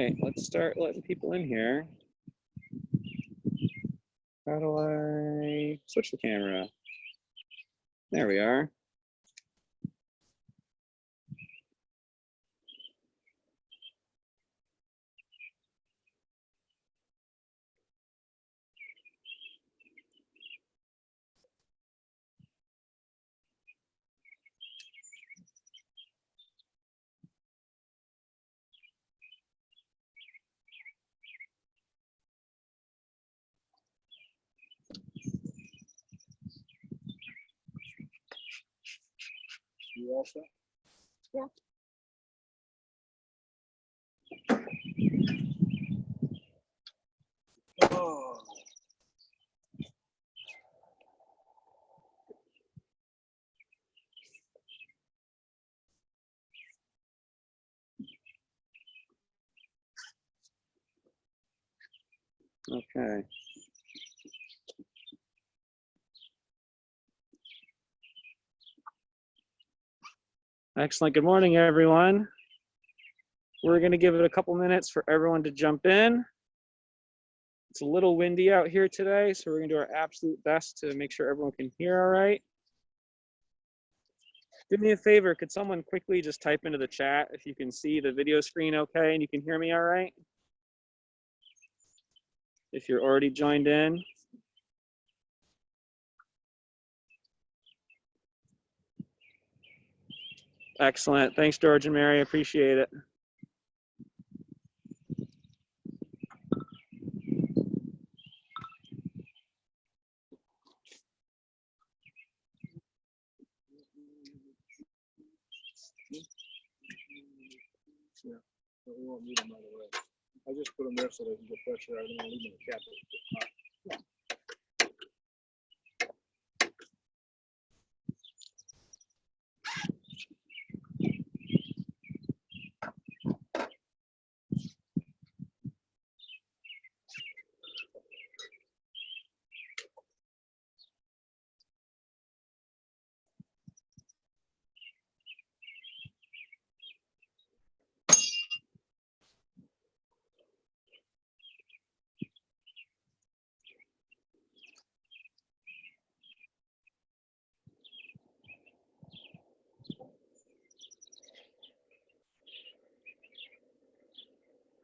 right, let's start letting people in here. How do I switch the camera? There we are. You all set? Yeah. Oh. Okay. Excellent. Good morning, everyone. We're going to give it a couple minutes for everyone to jump in. It's a little windy out here today, so we're going to do our absolute best to make sure everyone can hear all right. Do me a favor, could someone quickly just type into the chat if you can see the video screen okay and you can hear me all right? If you're already joined in. Excellent. Thanks, George and Mary. Appreciate it. Yeah, but we won't need them right away. I just put them there so they can get pressure. I don't want to leave them in the cap.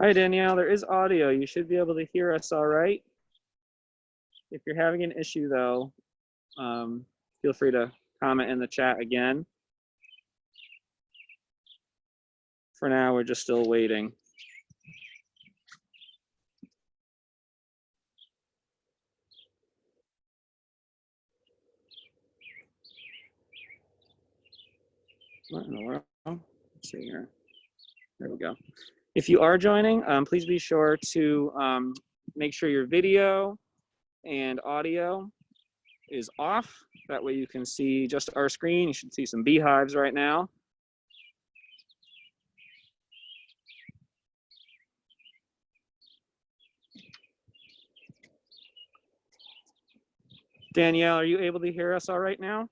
Hi, Danielle. There is audio. You should be able to hear us all right. If you're having an issue, though, feel free to comment in the chat again. For now, we're just still waiting. What in the world? Let's see here. There we go. If you are joining, please be sure to make sure your video and audio is off. That way you can see just our screen. You should see some beehives right now. Danielle, are you able to hear us all right now?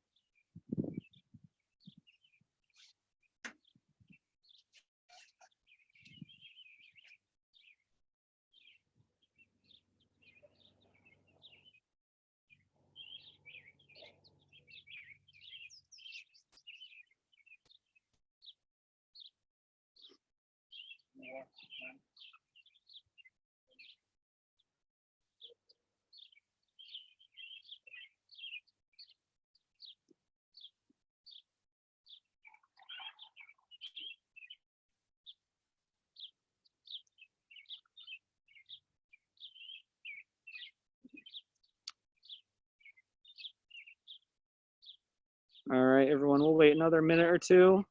All right, everyone, we'll wait another minute or two.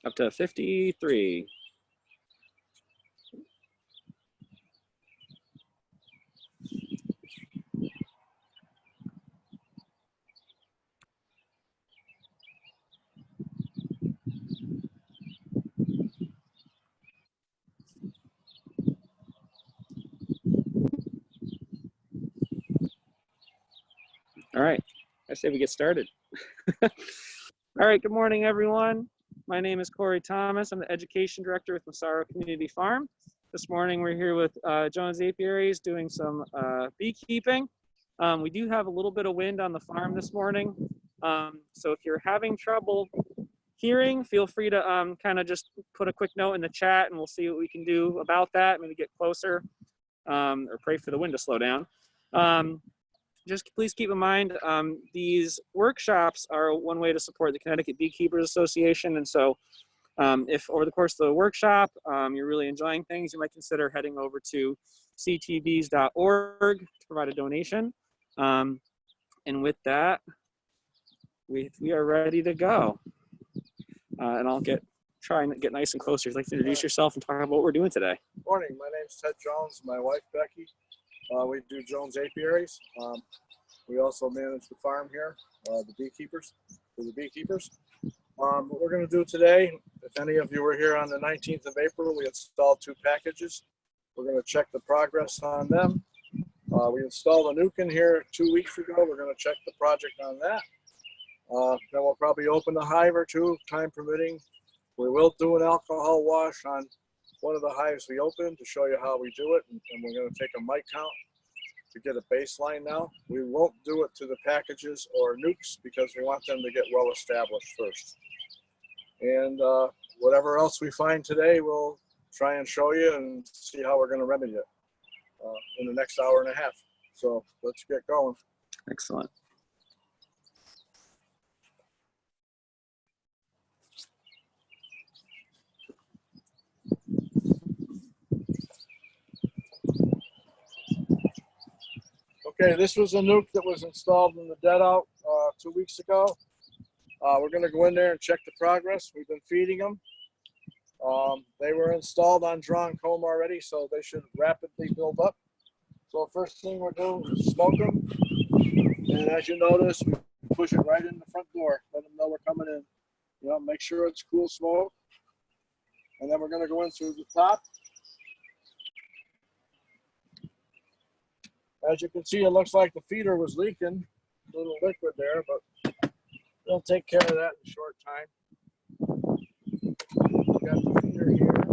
Up to 53. All right, I say we get started. All right, good morning, everyone. My name is Corey Thomas. I'm the Education Director with Massaro Community Farm. This morning we're here with Jones Apiaries doing some beekeeping. We do have a little bit of wind on the farm this morning. So if you're having trouble hearing, feel free to kind of just put a quick note in the chat and we'll see what we can do about that. Maybe get closer or pray for the wind to slow down. Just please keep in mind, these workshops are one way to support the Connecticut Beekeepers Association. And so if over the course of the workshop, you're really enjoying things, you might consider heading over to ctbees.org to provide a donation. And with that, we are ready to go. And I'll try and get nice and closer. You'd like to introduce yourself and talk about what we're doing today. Morning, my name's Ted Jones, my wife Becky. We do Jones Apiaries. We also manage the farm here, the beekeepers, for the beekeepers. What we're going to do today, if any of you were here on the 19th of April, we installed 2 packages. We're going to check the progress on them. We installed a nuke in here 2 weeks ago. We're going to check the project on that. Then we'll probably open a hive or 2, time permitting. We will do an alcohol wash on one of the hives we opened to show you how we do it, and we're going to take a mite count to get a baseline now. We won't do it to the packages or nukes because we want them to get well established first. And whatever else we find today, we'll try and show you and see how we're going to remedy it in the next hour and a half. So let's get going. Excellent. Okay, this was a nuke that was installed in the dead out 2 weeks ago. We're going to go in there and check the progress. We've been feeding them. They were installed on drawn comb already, so they should rapidly build up. So first thing we're doing is smoke them. And as you notice, we push it right in the front door. Let them know we're coming in. You know, make sure it's cool smoke. And then we're going to go in through the top. As you can see, it looks like the feeder was leaking, a little liquid there, but we'll take care of that in a short time. We got the feeder here.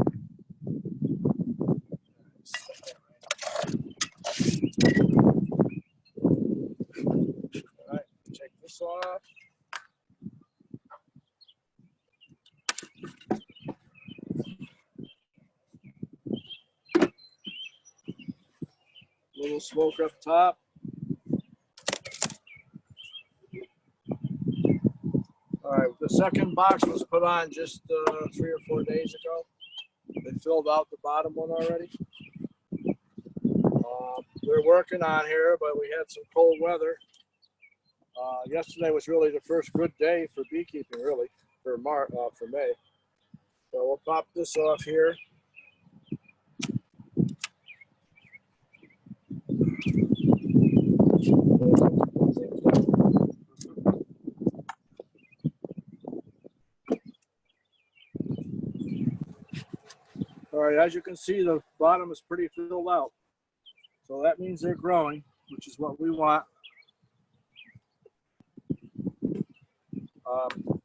All right, take this off. Little smoke up top. All right, the second box was put on just 3 or 4 days ago. They filled out the bottom one already. We're working on here, but we had some cold weather. Yesterday was really the first good day for beekeeping, really, for May. So we'll pop this off here. All right, as you can see, the bottom is pretty filled out. So that means they're growing, which is what we want.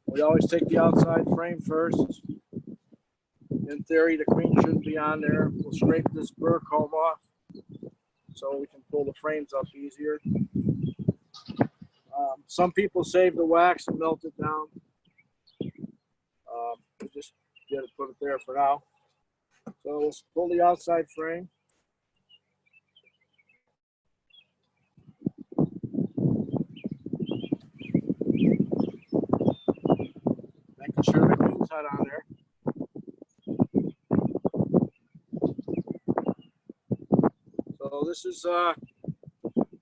We always take the outside frame first. In theory, the queen shouldn't be on there. We'll scrape this burr comb off so we can pull the frames up easier. Some people save the wax and melt it down. We just put it there for now. So we'll pull the outside frame. Making sure the queen's not on there. So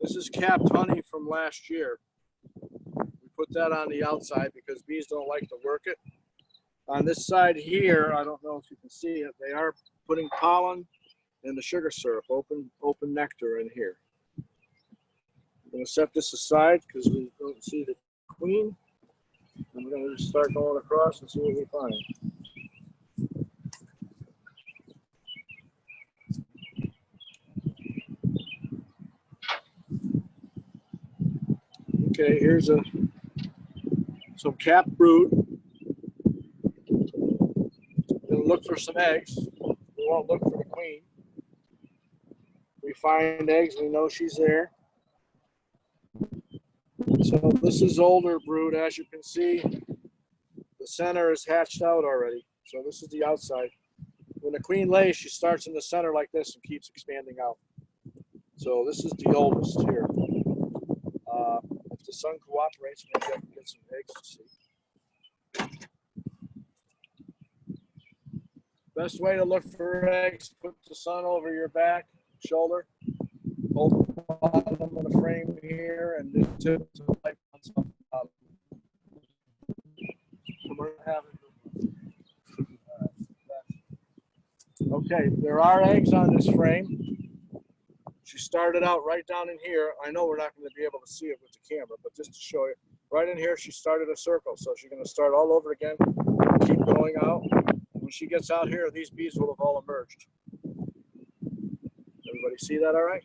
this is capped honey from last year. We put that on the outside because bees don't like to work it. On this side here, I don't know if you can see it, they are putting pollen and the sugar syrup, open nectar in here. I'm going to set this aside because we don't see the queen. I'm going to just start going across and see what we find. Okay, here's some capped brood. We'll look for some eggs. We won't look for the queen. We find eggs, we know she's there. So this is older brood, as you can see. The center is hatched out already. So this is the outside. When the queen lays, she starts in the center like this and keeps expanding out. So this is the oldest here. If the sun cooperates, maybe I can get some eggs to see. Best way to look for eggs, put the sun over your back, shoulder, hold the bottom of the frame here, and just tip the light on some bottom. Okay, there are eggs on this frame. She started out right down in here. I know we're not going to be able to see it with the camera, but just to show you, right in here, she started a circle. So she's going to start all over again, keep going out. When she gets out here, these bees will have all emerged. Everybody see that all right?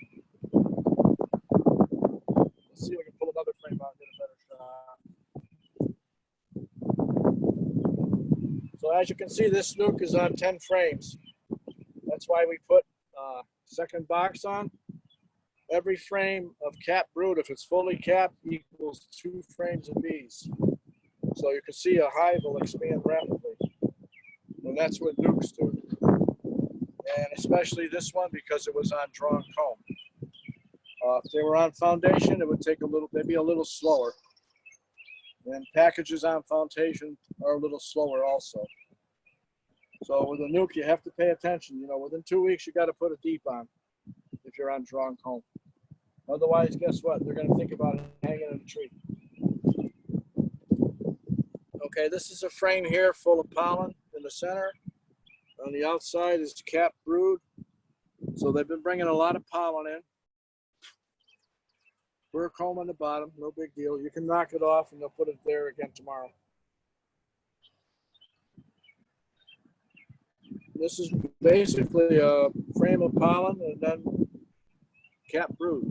Let's see if we can pull another frame out and get a better shot. So as you can see, this snook is on 10 frames. That's why we put second box on. Every frame of capped brood, if it's fully capped, equals 2 frames of bees. So you can see a hive will expand rapidly. And that's what nukes do. And especially this one because it was on drawn comb. If they were on foundation, it would take a little, maybe a little slower. And packages on foundation are a little slower also. So with a nuke, you have to pay attention. You know, within 2 weeks, you got to put a deep on if you're on drawn comb. Otherwise, guess what? They're going to think about it hanging in a tree. Okay, this is a frame here full of pollen in the center. On the outside is capped brood. So they've been bringing a lot of pollen in. Burr comb on the bottom, no big deal. You can knock it off and they'll put it there again tomorrow. This is basically a frame of pollen and then capped brood.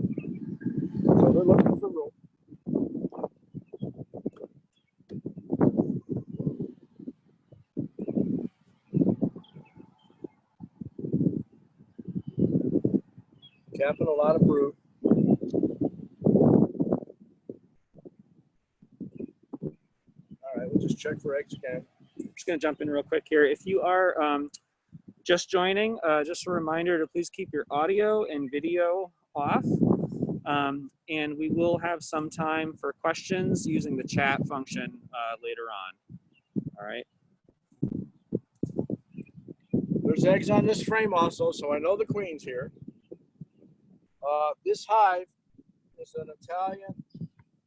So they're looking for room. Capping a lot of brood. All right, we'll just check for eggs again. I'm just going to jump in real quick here. If you are just joining, just a reminder to please keep your audio and video off. And we will have some time for questions using the chat function later on. All right. There's eggs on this frame also, so I know the queen's here. This hive is an Italian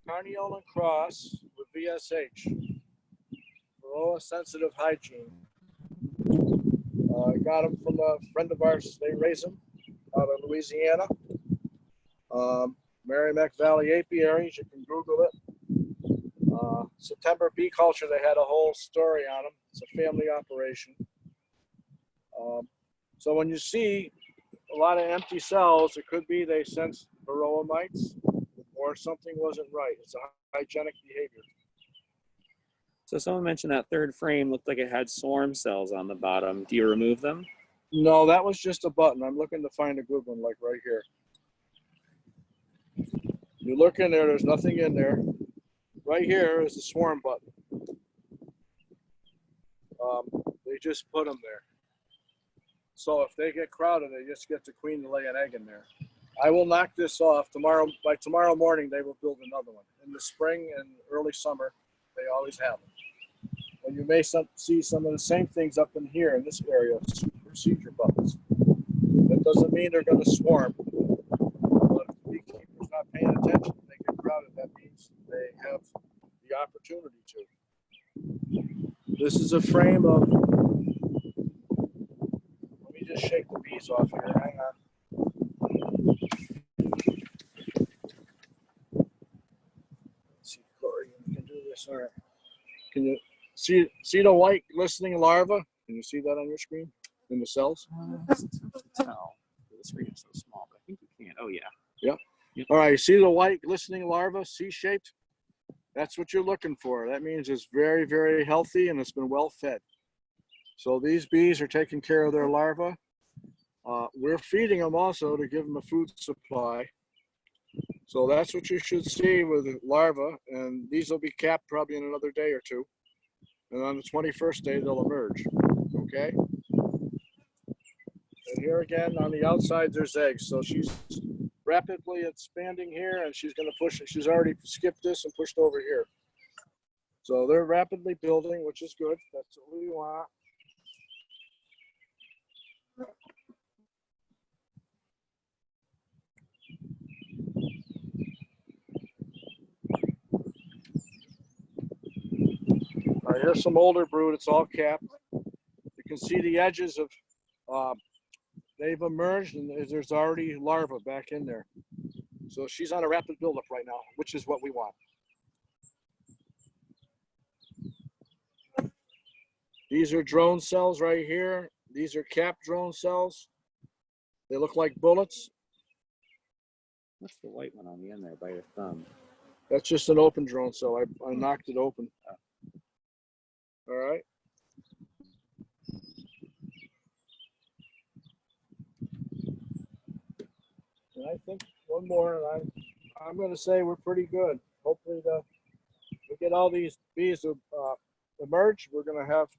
Carniolan cross with VSH, Varroa sensitive hygiene. I got them from a friend of ours. They raise them out of Louisiana. Merrimack Valley apiaries, you can Google it. September Bee Culture, they had a whole story on them. It's a family operation. So when you see a lot of empty cells, it could be they sense Varroa mites or something wasn't right. It's a hygienic behavior. So someone mentioned that third frame looked like it had swarm cells on the bottom. Do you remove them? No, that was just a button. I'm looking to find a good one, like right here. You look in there, there's nothing in there. Right here is the swarm button. They just put them there. So if they get crowded, they just get the queen to lay an egg in there. I will knock this off tomorrow. By tomorrow morning, they will build another one. In the spring and early summer, they always have them. And you may see some of the same things up in here in this area, procedure buttons. That doesn't mean they're going to swarm. But if the beekeeper's not paying attention, they get crowded. That means they have the opportunity to. This is a frame of. Let me just shake the bees off here. Hang on. Let's see, Corey, you can do this. All right. Can you see the white glistening larva? Can you see that on your screen in the cells? It's tough to tell. The screen is so small, but I think you can. Oh, yeah. Yep. Yep. All right, you see the white glistening larva, C-shaped? That's what you're looking for. That means it's very, very healthy and it's been well fed. So these bees are taking care of their larvae. We're feeding them also to give them a food supply. So that's what you should see with the larvae, and these will be capped probably in another day or two. And on the 21st day, they'll emerge, okay? And here again, on the outside, there's eggs. So she's rapidly expanding here, and she's gonna push it. She's already skipped this and pushed over here. So they're rapidly building, which is good. That's what we want. All right, here's some older brood. It's all capped. You can see the edges of, they've emerged, and there's already larvae back in there. So she's on a rapid buildup right now, which is what we want. These are drone cells right here. These are capped drone cells. They look like bullets. What's the white one on the end there by your thumb? That's just an open drone cell. I knocked it open. All right. And I think one more, and I'm going to say we're pretty good. Hopefully we get all these bees to emerge. We're going to have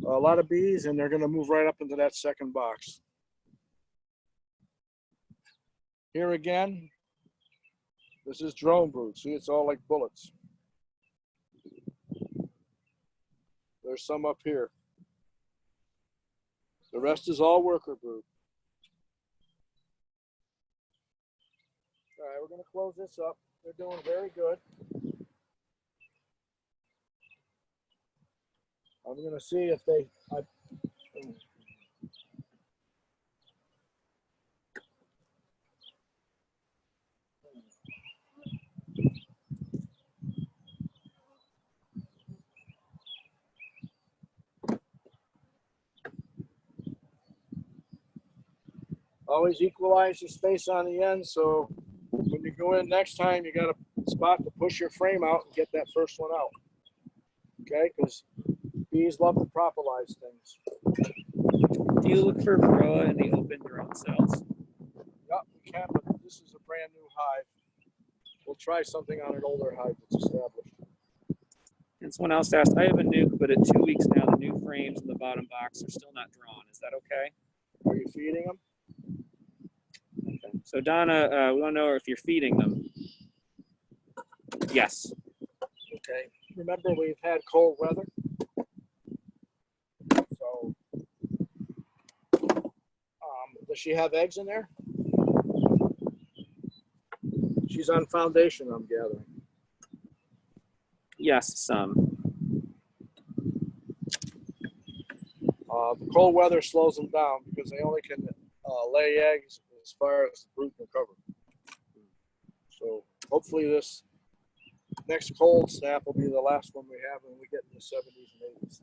a lot of bees, and they're going to move right up into that second box. Here again, this is drone brood. See, it's all like bullets. There's some up here. The rest is all worker brood. All right, we're going to close this up. They're doing very good. I'm going to see if they... Always equalize your space on the end, so when you go in next time, you got a spot to push your frame out and get that first one out. Okay, because bees love to propolize things. Do you look for varroa in the open drone cells? Yep, we can, but this is a brand new hive. We'll try something on an older hive that's established. And someone else asked, I have a nuke, but at 2 weeks now, the new frames in the bottom box are still not drawn. Is that okay? Are you feeding them? Okay. So Donna, we want to know if you're feeding them. Yes. Okay. Remember, we've had cold weather. So, does she have eggs in there? She's on foundation, I'm gathering. Yes, some. The cold weather slows them down because they only can lay eggs as far as the brood can cover. So hopefully this next cold snap will be the last one we have when we get in the 70s and 80s.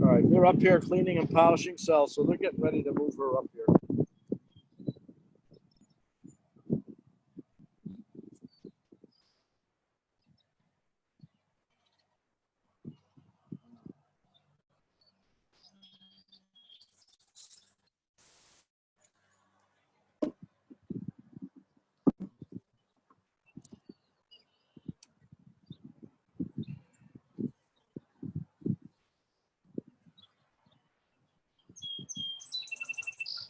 All right, they're up here cleaning and polishing cells, so they're getting ready to move her up here.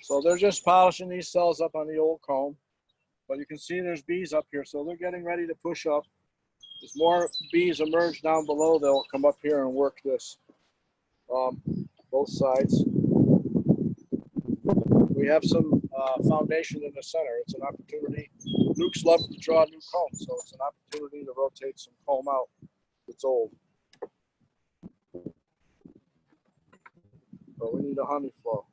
So they're just polishing these cells up on the old comb, but you can see there's bees up here, so they're getting ready to push up. As more bees emerge down below, they'll come up here and work this, both sides. We have some foundation in the center. It's an opportunity. Nukes love to draw new comb, so it's an opportunity to rotate some comb out that's old. But we need a honey flow.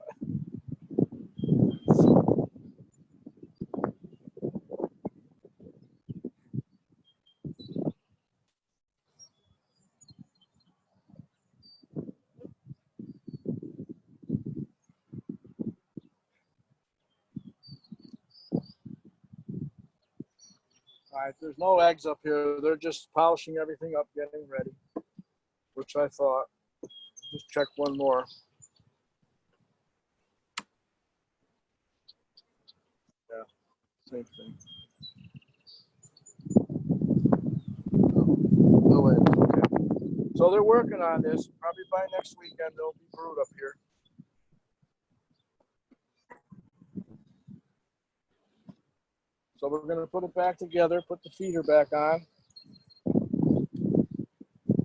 All right, there's no eggs up here. They're just polishing everything up, getting ready, which I thought. Just check one more. Yeah, same thing. No eggs, okay. So they're working on this. Probably by next weekend, they'll be brewed up here. So we're going to put it back together, put the feeder back on. And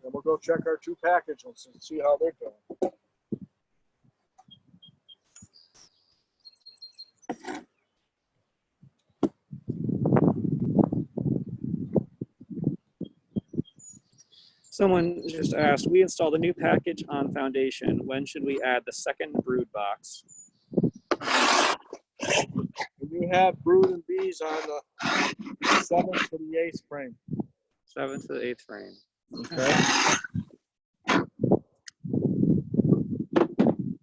we'll go check our 2 packages and see how they're doing. Someone just asked, we installed a new package on foundation. When should we add the second brood box? You have brood and bees on the 7th to the 8th frame. 7th to the 8th frame. Okay.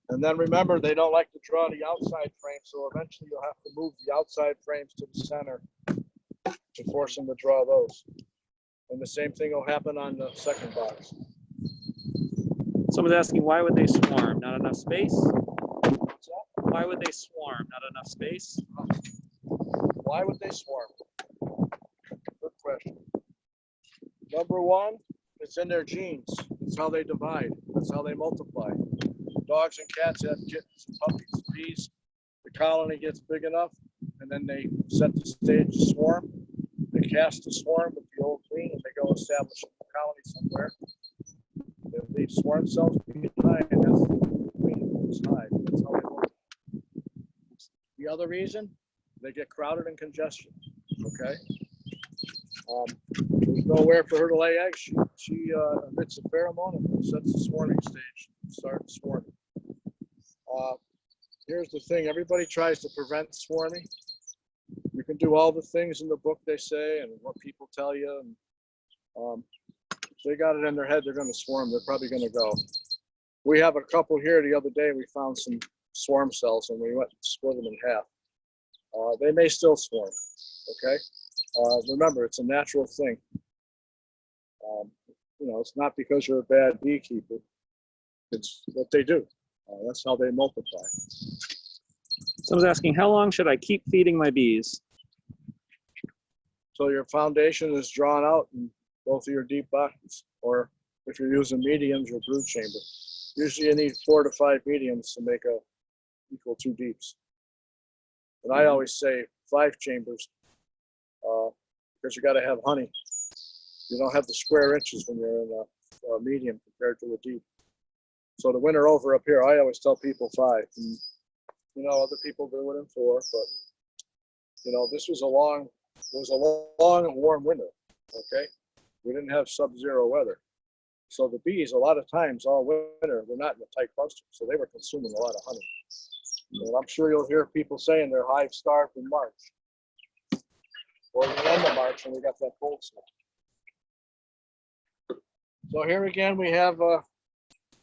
And then remember, they don't like to draw the outside frame, so eventually you'll have to move the outside frames to the center to force them to draw those. And the same thing will happen on the second box. Someone's asking, why would they swarm? Not enough space? Why would they swarm? Not enough space? Why would they swarm? Good question. Number one, it's in their genes. It's how they divide. That's how they multiply. Dogs and cats have kittens and puppies. Bees, the colony gets big enough, and then they set the stage to swarm. They cast the swarm with the old queen, and they go establish a colony somewhere. They leave swarm cells behind, and that's the queen's hive. That's how they multiply. The other reason, they get crowded and congestion. Okay. There's nowhere for her to lay eggs. She emits a pheromone and sets the swarming stage, starts swarming. Here's the thing: everybody tries to prevent swarming. You can do all the things in the book they say and what people tell you, and they got it in their head they're going to swarm. They're probably going to go. We have a couple here the other day. We found some swarm cells, and we went and split them in half. They may still swarm. Okay. Remember, it's a natural thing. It's not because you're a bad beekeeper. It's what they do. That's how they multiply. Someone's asking, how long should I keep feeding my bees? So your foundation is drawn out in both of your deep buckets, or if you're using mediums, your brood chamber. Usually you need 4 to 5 mediums to make a equal 2 deeps. And I always say 5 chambers because you got to have honey. You don't have the square inches when you're in a medium compared to a deep. So to winter over up here, I always tell people 5. And, other people do it in 4, but this was a long and warm winter. Okay, we didn't have sub-zero weather, so the bees a lot of times all winter they're not in a tight cluster, so they were consuming a lot of honey. And I'm sure you'll hear people saying they're hive starved in March or the end of March when we got that cold snap. So here again we have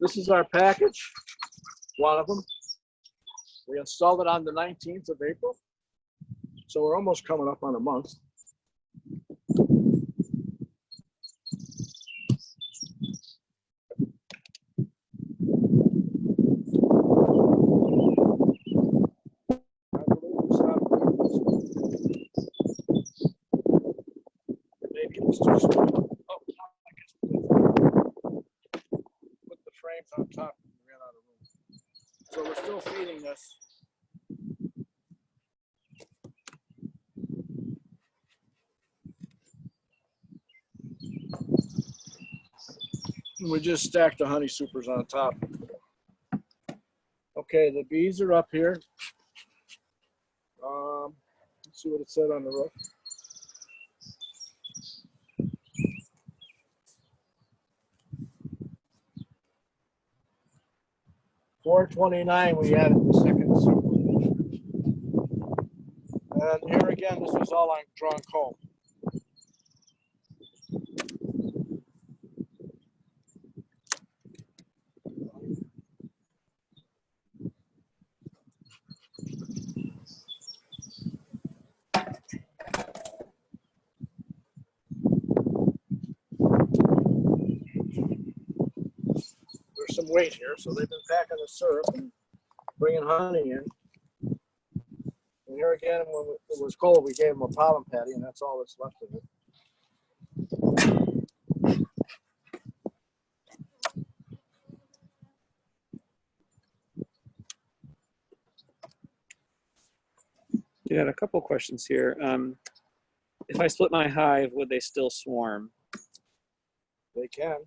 this is our package, one of them. We installed it on the 19th of April, so we're almost coming up on a month. Maybe it was too small. Oh, I guess put the frames on top and we ran out of room. So we're still feeding this. We just stacked the honey supers on top. Okay, the bees are up here. Let's see what it said on the roof. $429. We added the second super. And here again, this was all on drawn comb. some weight here. So they've been packing the syrup and bringing honey in. And here again, when it was cold, we gave them a pollen patty, and that's all that's left of it. You had a couple questions here. If I split my hive, would they still swarm? They can.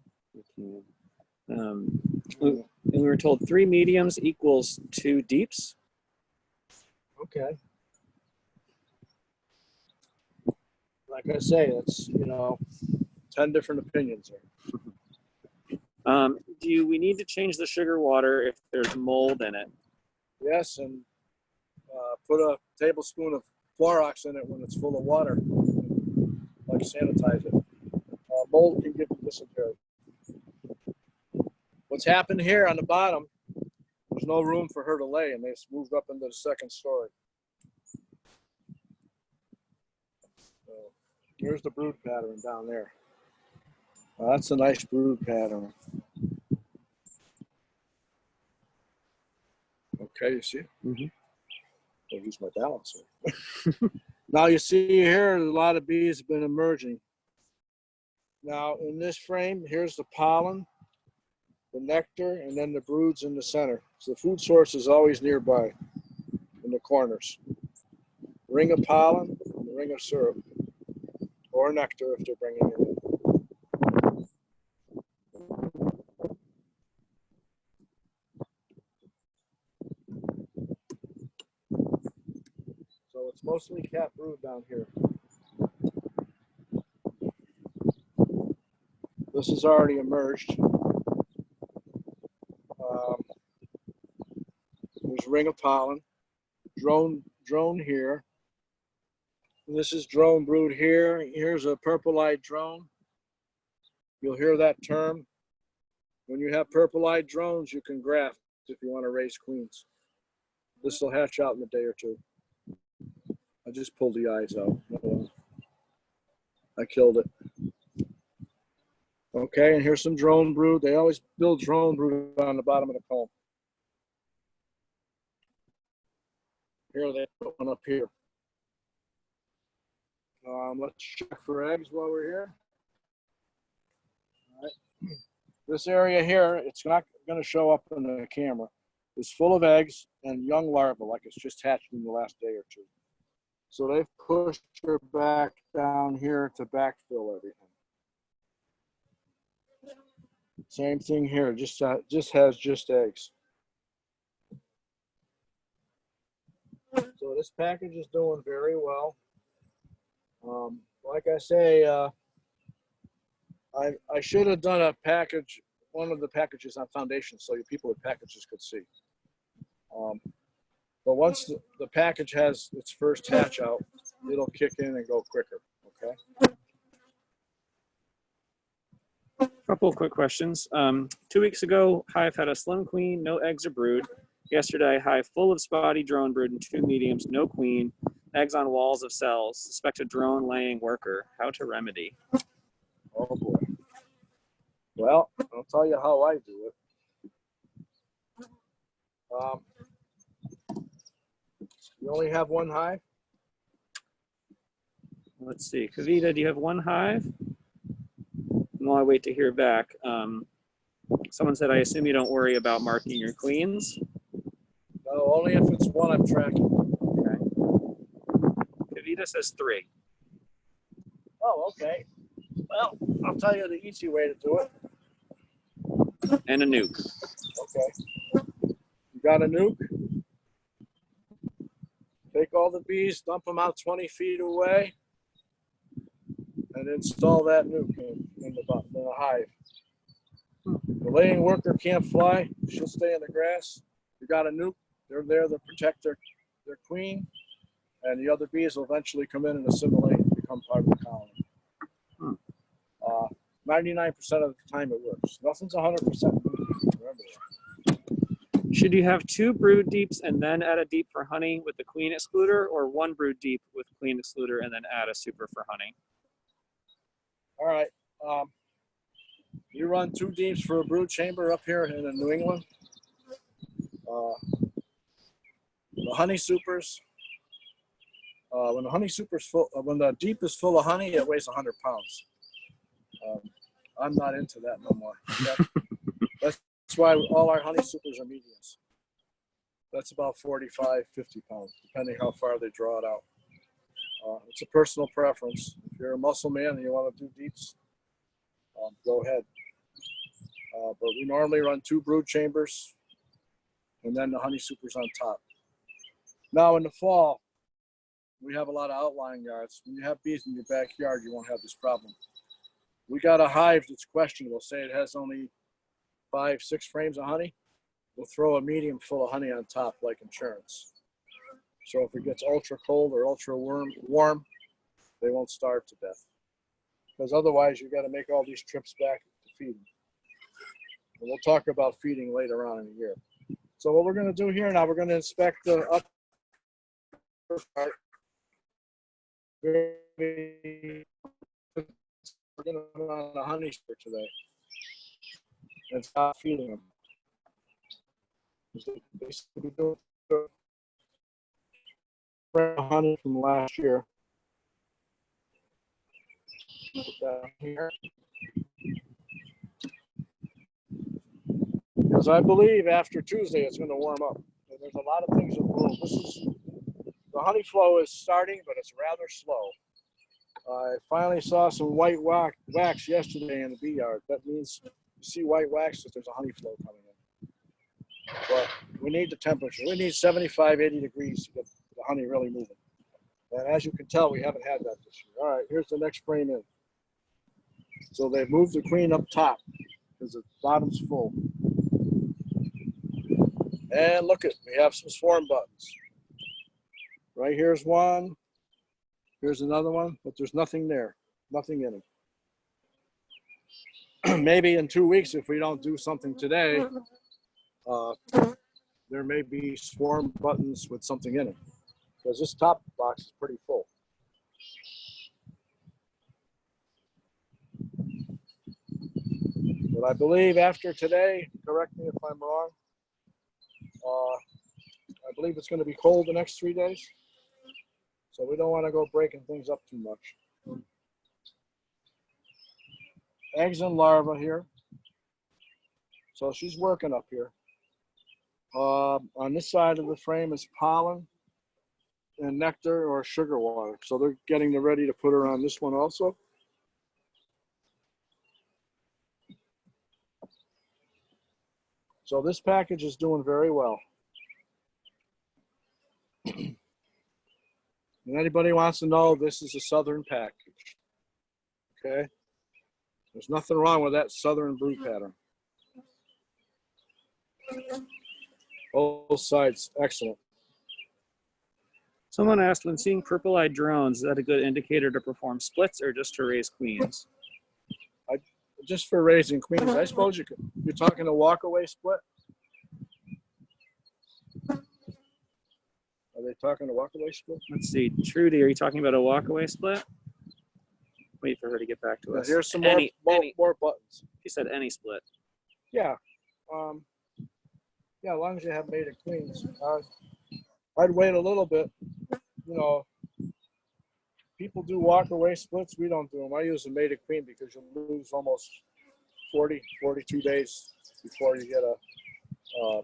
And we were told 3 mediums equals 2 deeps. Okay. Like I say, it's, 10 different opinions there. Do we need to change the sugar water if there's mold in it? Yes, and put a tablespoon of Clorox in it when it's full of water, like sanitize it. Mold can give you dysentery. What's happened here on the bottom, there's no room for her to lay, and they moved up into the second story. So here's the brood pattern down there. That's a nice brood pattern. Okay, you see? Mm-hmm. I'll use my balancer. Now you see here, a lot of bees have been emerging. Now in this frame, here's the pollen, the nectar, and then the broods in the center. So the food source is always nearby in the corners. Ring of pollen, and the ring of syrup, or nectar if they're bringing it in. So it's mostly cat brood down here. This has already emerged. There's ring of pollen, drone here. And this is drone brood here. Here's a purple-eyed drone. You'll hear that term. When you have purple-eyed drones, you can graft if you want to raise queens. This will hatch out in a day or two. I just pulled the eyes out. I killed it. Okay, and here's some drone brood. They always build drone brood on the bottom of the comb. Here they put one up here. Let's check for eggs while we're here. All right. This area here, it's not going to show up in the camera. It's full of eggs and young larvae, like it's just hatched in the last day or two. So they've pushed her back down here to backfill everything. Same thing here, just has eggs. So this package is doing very well. Like I say, I should have done a package, one of the packages on foundation, so you people with packages could see. But once the package has its first hatch out, it'll kick in and go quicker, okay? Couple of quick questions. 2 weeks ago, hive had a slim queen, no eggs or brood. Yesterday, hive full of spotty drone brood and 2 mediums, no queen, eggs on walls of cells, suspect a drone laying worker. How to remedy? Oh boy. Well, I'll tell you how I do it. You only have one hive? Let's see. Kavita, do you have 1 hive? While I wait to hear back, someone said, I assume you don't worry about marking your queens? No, only if it's one I'm tracking. Okay. Kavita says 3. Oh, okay. Well, I'll tell you the easy way to do it. And a nuke. Okay. You got a nuke? Take all the bees, dump them out 20 feet away, and install that nuke in the hive. The laying worker can't fly. She'll stay in the grass. You got a nuke. They're there to protect their queen, and the other bees will eventually come in and assimilate and become part of the colony. 99% of the time it works. Nothing's 100%. Remember that. Should you have 2 brood deeps and then add a deep for honey with the queen excluder, or 1 brood deep with queen excluder and then add a super for honey? All right. We run 2 deeps for a brood chamber up here in New England. The honey supers. When the honey super's full, when the deep is full of honey, it weighs 100 pounds. I'm not into that no more. Okay? That's why all our honey supers are mediums. That's about 45, 50 pounds, depending how far they draw it out. It's a personal preference. If you're a muscle man and you want to do deeps, go ahead. But we normally run 2 brood chambers and then the honey supers on top. Now in the fall, we have a lot of outlying yards. When you have bees in your backyard, you won't have this problem. We got a hive that's questionable. Say it has only 5, 6 frames of honey. We'll throw a medium full of honey on top like insurance. So if it gets ultra cold or ultra warm, they won't starve to death. Because otherwise you got to make all these trips back to feed them. And we'll talk about feeding later on in the year. So what we're going to do here now, we're going to inspect the upper part. We're going to run a honey store today and stop feeding them. Basically doing honey from last year. Put that here. Because I believe after Tuesday it's going to warm up. And there's a lot of things in bloom. The honey flow is starting, but it's rather slow. I finally saw some white wax yesterday in the bee yard. That means you see white wax that there's a honey flow coming in. But we need the temperature. We need 75, 80 degrees to get the honey really moving. And as you can tell, we haven't had that this year. All right, here's the next frame in. So they've moved the queen up top because the bottom's full. And look at, we have some swarm buttons. Right here's one. Here's another one, but there's nothing there, nothing in it. Maybe in 2 weeks, if we don't do something today, there may be swarm buttons with something in it, because this top box is pretty full. But I believe after today, correct me if I'm wrong, I believe it's going to be cold the next 3 days. So we don't want to go breaking things up too much. Eggs and larvae here. So she's working up here. On this side of the frame is pollen and nectar or sugar water. So they're getting ready to put her on this one also. So this package is doing very well. And anybody wants to know, this is a southern package. Okay? There's nothing wrong with that southern brood pattern. Both sides, excellent. Someone asked, when seeing purple-eyed drones, is that a good indicator to perform splits or just to raise queens? Just for raising queens. I suppose you're talking a walk-away split? Are they talking a walk-away split? Let's see. Trudy, are you talking about a walk-away split? Wait for her to get back to us. Here's some more buttons. She said any split. Yeah. Yeah, as long as you have mated queens. I'd wait a little bit. You know, people do walk-away splits. We don't do them. I use a mated queen because you lose almost 40, 42 days before you get a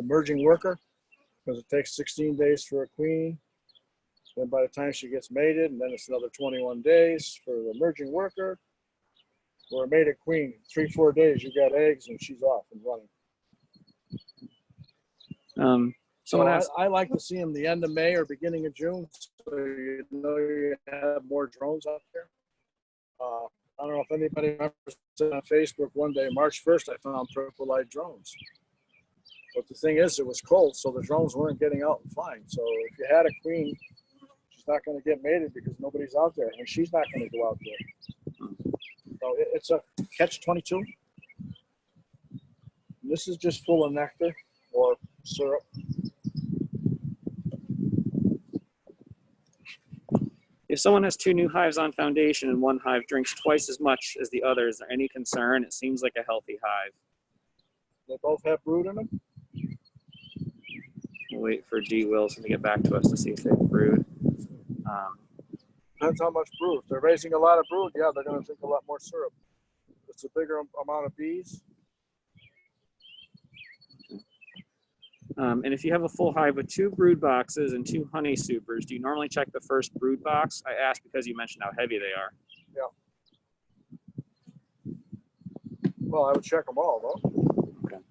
merging worker, because it takes 16 days for a queen. Then by the time she gets mated, and then it's another 21 days for the merging worker. For a mated queen, 3-4 days, you got eggs and she's off and running. Someone asked, I like to see them the end of May or beginning of June, so you know you have more drones out there. I don't know if anybody remembers on Facebook one day, March 1st, I found purple-eyed drones. But the thing is, it was cold, so the drones weren't getting out and flying. So if you had a queen, she's not going to get mated because nobody's out there, and she's not going to go out there. So it's a catch-22. This is just full of nectar or syrup. If someone has 2 new hives on foundation and one hive drinks twice as much as the other, is there any concern? It seems like a healthy hive. They both have brood in them? We'll wait for D. Wilson to get back to us to see if they brood. Depends how much brood. If they're raising a lot of brood, yeah, they're going to drink a lot more syrup. If it's a bigger amount of bees. And if you have a full hive with 2 brood boxes and 2 honey supers, do you normally check the first brood box? I asked because you mentioned how heavy they are. Yeah. Well, I would check them all, though. Okay.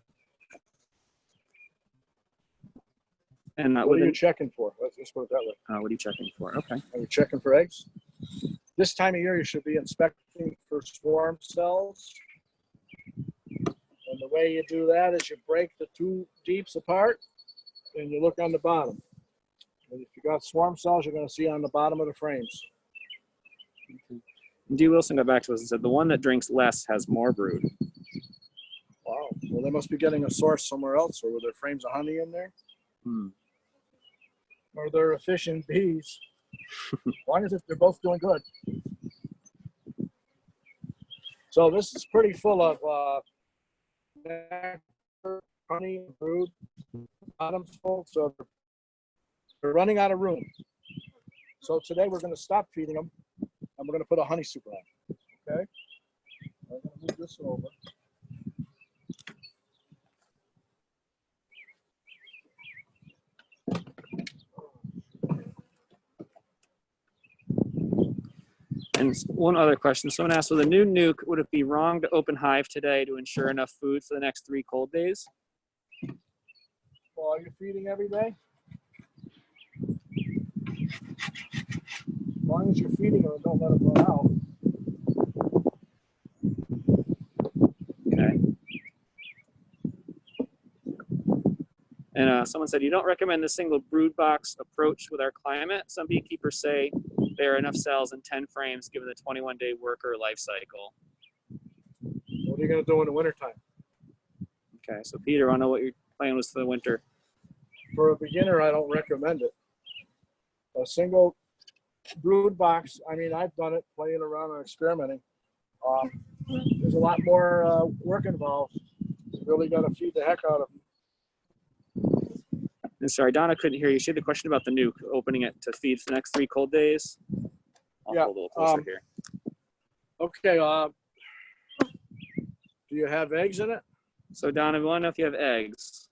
And What are you checking for? Let's put it that way. what are you checking for? Okay. Are you checking for eggs? This time of year, you should be inspecting for swarm cells. And the way you do that is you break the 2 deeps apart and you look on the bottom. And if you got swarm cells, you're going to see on the bottom of the frames. Okay. D. Wilson got back to us and said the one that drinks less has more brood. Wow. Well, they must be getting a source somewhere else, or were there frames of honey in there? Or they're efficient bees. As long as they're both doing good. So this is pretty full of nectar, honey, brood, bottom's full, so they're running out of room. So today we're going to stop feeding them, and we're going to put a honey super on. Okay? I'm going to move this over. And one other question. Someone asked, with a new nuke, would it be wrong to open hive today to ensure enough food for the next 3 cold days? Well, are you feeding every day? As long as you're feeding them, don't let them run out. Okay. And someone said, you don't recommend the single brood box approach with our climate. Some beekeepers say there are enough cells in 10 frames given the 21-day worker life cycle. What are you going to do in the wintertime? Okay, so Peter, I want to know what your plan was for the winter. For a beginner, I don't recommend it. A single brood box, I mean, I've done it, playing around and experimenting. There's a lot more work involved. You really got to feed the heck out of them. And sorry, Donna couldn't hear you. She had a question about the nuke, opening it to feed for the next 3 cold days. I'll Yeah, hold a little closer here. Okay, do you have eggs in it? So Donna, we want to know if you have eggs.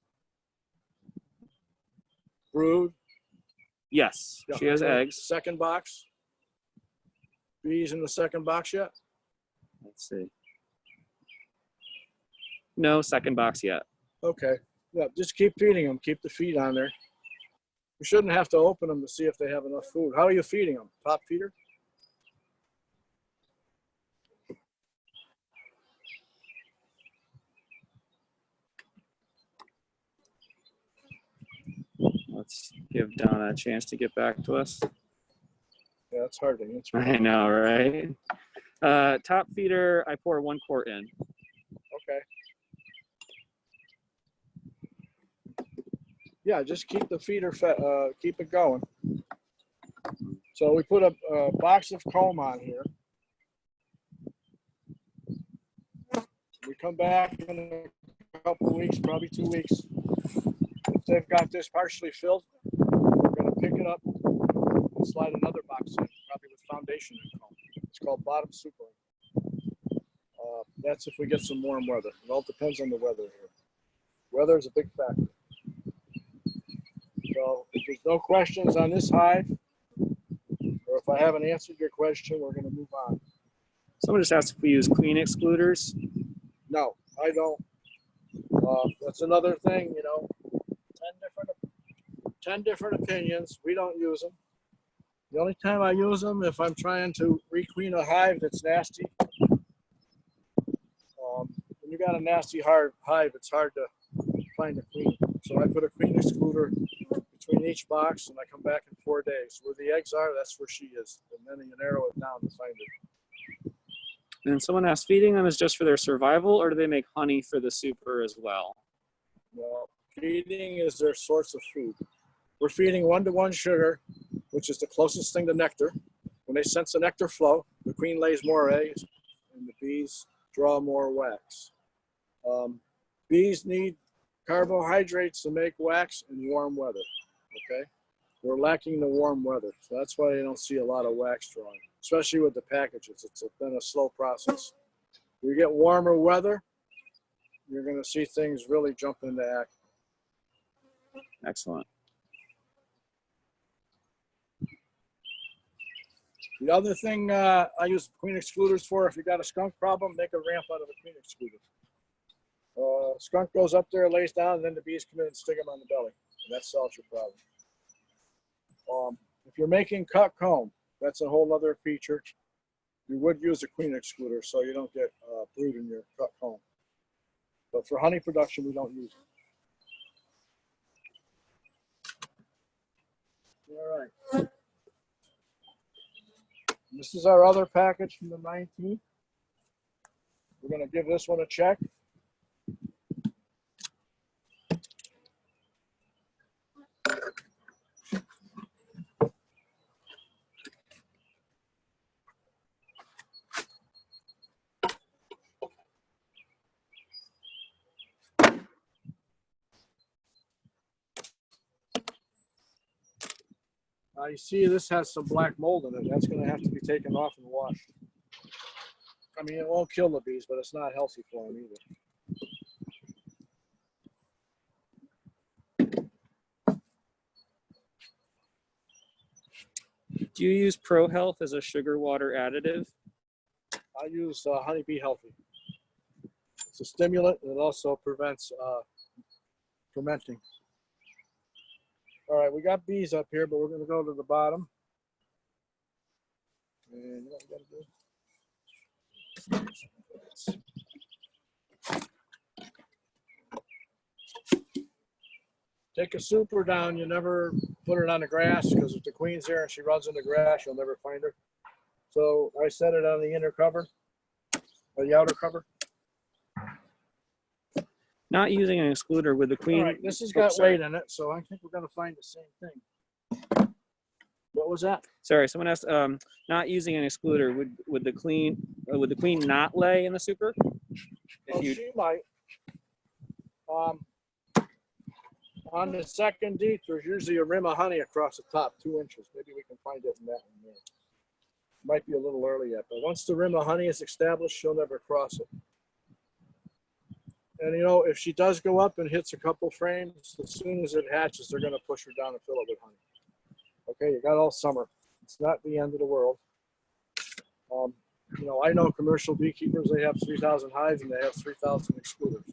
Brood? Yes, Yeah. she has eggs. Second box? Bees in the second box yet? Let's see. No second box yet. Okay. Yeah, just keep feeding them. Keep the feed on there. You shouldn't have to open them to see if they have enough food. How are you feeding them? Top feeder? Let's give Donna a chance to get back to us. Yeah, it's hard to answer. I know, right? Top feeder, I pour 1 quart in. Okay. Yeah, just keep the feeder keep it going. So we put a box of comb on here. We come back in a couple of weeks, probably 2 weeks. If they've got this partially filled, we're going to pick it up and slide another box in, probably with foundation and comb. It's called bottom super. That's if we get some warm weather. It all depends on the weather here. Weather is a big factor. So if there's no questions on this hive, or if I haven't answered your question, we're going to move on. Someone just asked if we use queen excluders. No, I don't. That's another thing, 10 different opinions. We don't use them. The only time I use them if I'm trying to requeen a hive that's nasty. When you got a nasty hive, it's hard to find a queen. So I put a queen excluder between each box, and I come back in 4 days. Where the eggs are, that's where she is. And then you narrow it down to find it. And someone asked, feeding them is just for their survival, or do they make honey for the super as well? Well, feeding is their source of food. We're feeding 1-to-1 sugar, which is the closest thing to nectar. They sense the nectar flow. The queen lays more eggs, and the bees draw more wax. Bees need carbohydrates to make wax in warm weather. Okay, we're lacking the warm weather, so that's why you don't see a lot of wax drawing, especially with the packages. It's been a slow process. You get warmer weather, you're going to see things really jump into action. Excellent. The other thing I use queen excluders for, if you got a skunk problem, make a ramp out of a queen excluder. Skunk goes up there, lays down, and then the bees come in and stick them on the belly, and that solves your problem. If you're making cut comb, that's a whole other feature. You would use a queen excluder so you don't get brood in your cut comb. But for honey production, we don't use it. All right. This is our other package from the 19th. We're going to give this one a check. You see this has some black mold in it. That's going to have to be taken off and washed. I mean, it won't kill the bees, but it's not healthy for them either. Do you use Pro Health as a sugar water additive? I use Honeybee Healthy. It's a stimulant, and it also prevents fermenting. All right, we got bees up here, but we're going to go to the bottom. And what we got to do? Take a super down. You never put it on the grass, because if the queen's there and she runs in the grass, you'll never find her. So I set it on the inner cover, or the outer cover. Not using an excluder with the queen. All right, this has got weight in it, so I think we're going to find the same thing. What was that? Sorry, someone asked. Not using an excluder would the queen not lay in the super? She might. On the second deep, there's usually a rim of honey across the top, 2 inches. Maybe we can find it in that one there. Might be a little early yet, but once the rim of honey is established, she'll never cross it. And you know, if she does go up and hits a couple frames, as soon as it hatches, they're going to push her down and fill it with honey. Okay, you got all summer. It's not the end of the world. You know, I know commercial beekeepers, they have 3,000 hives and they have 3,000 excluders.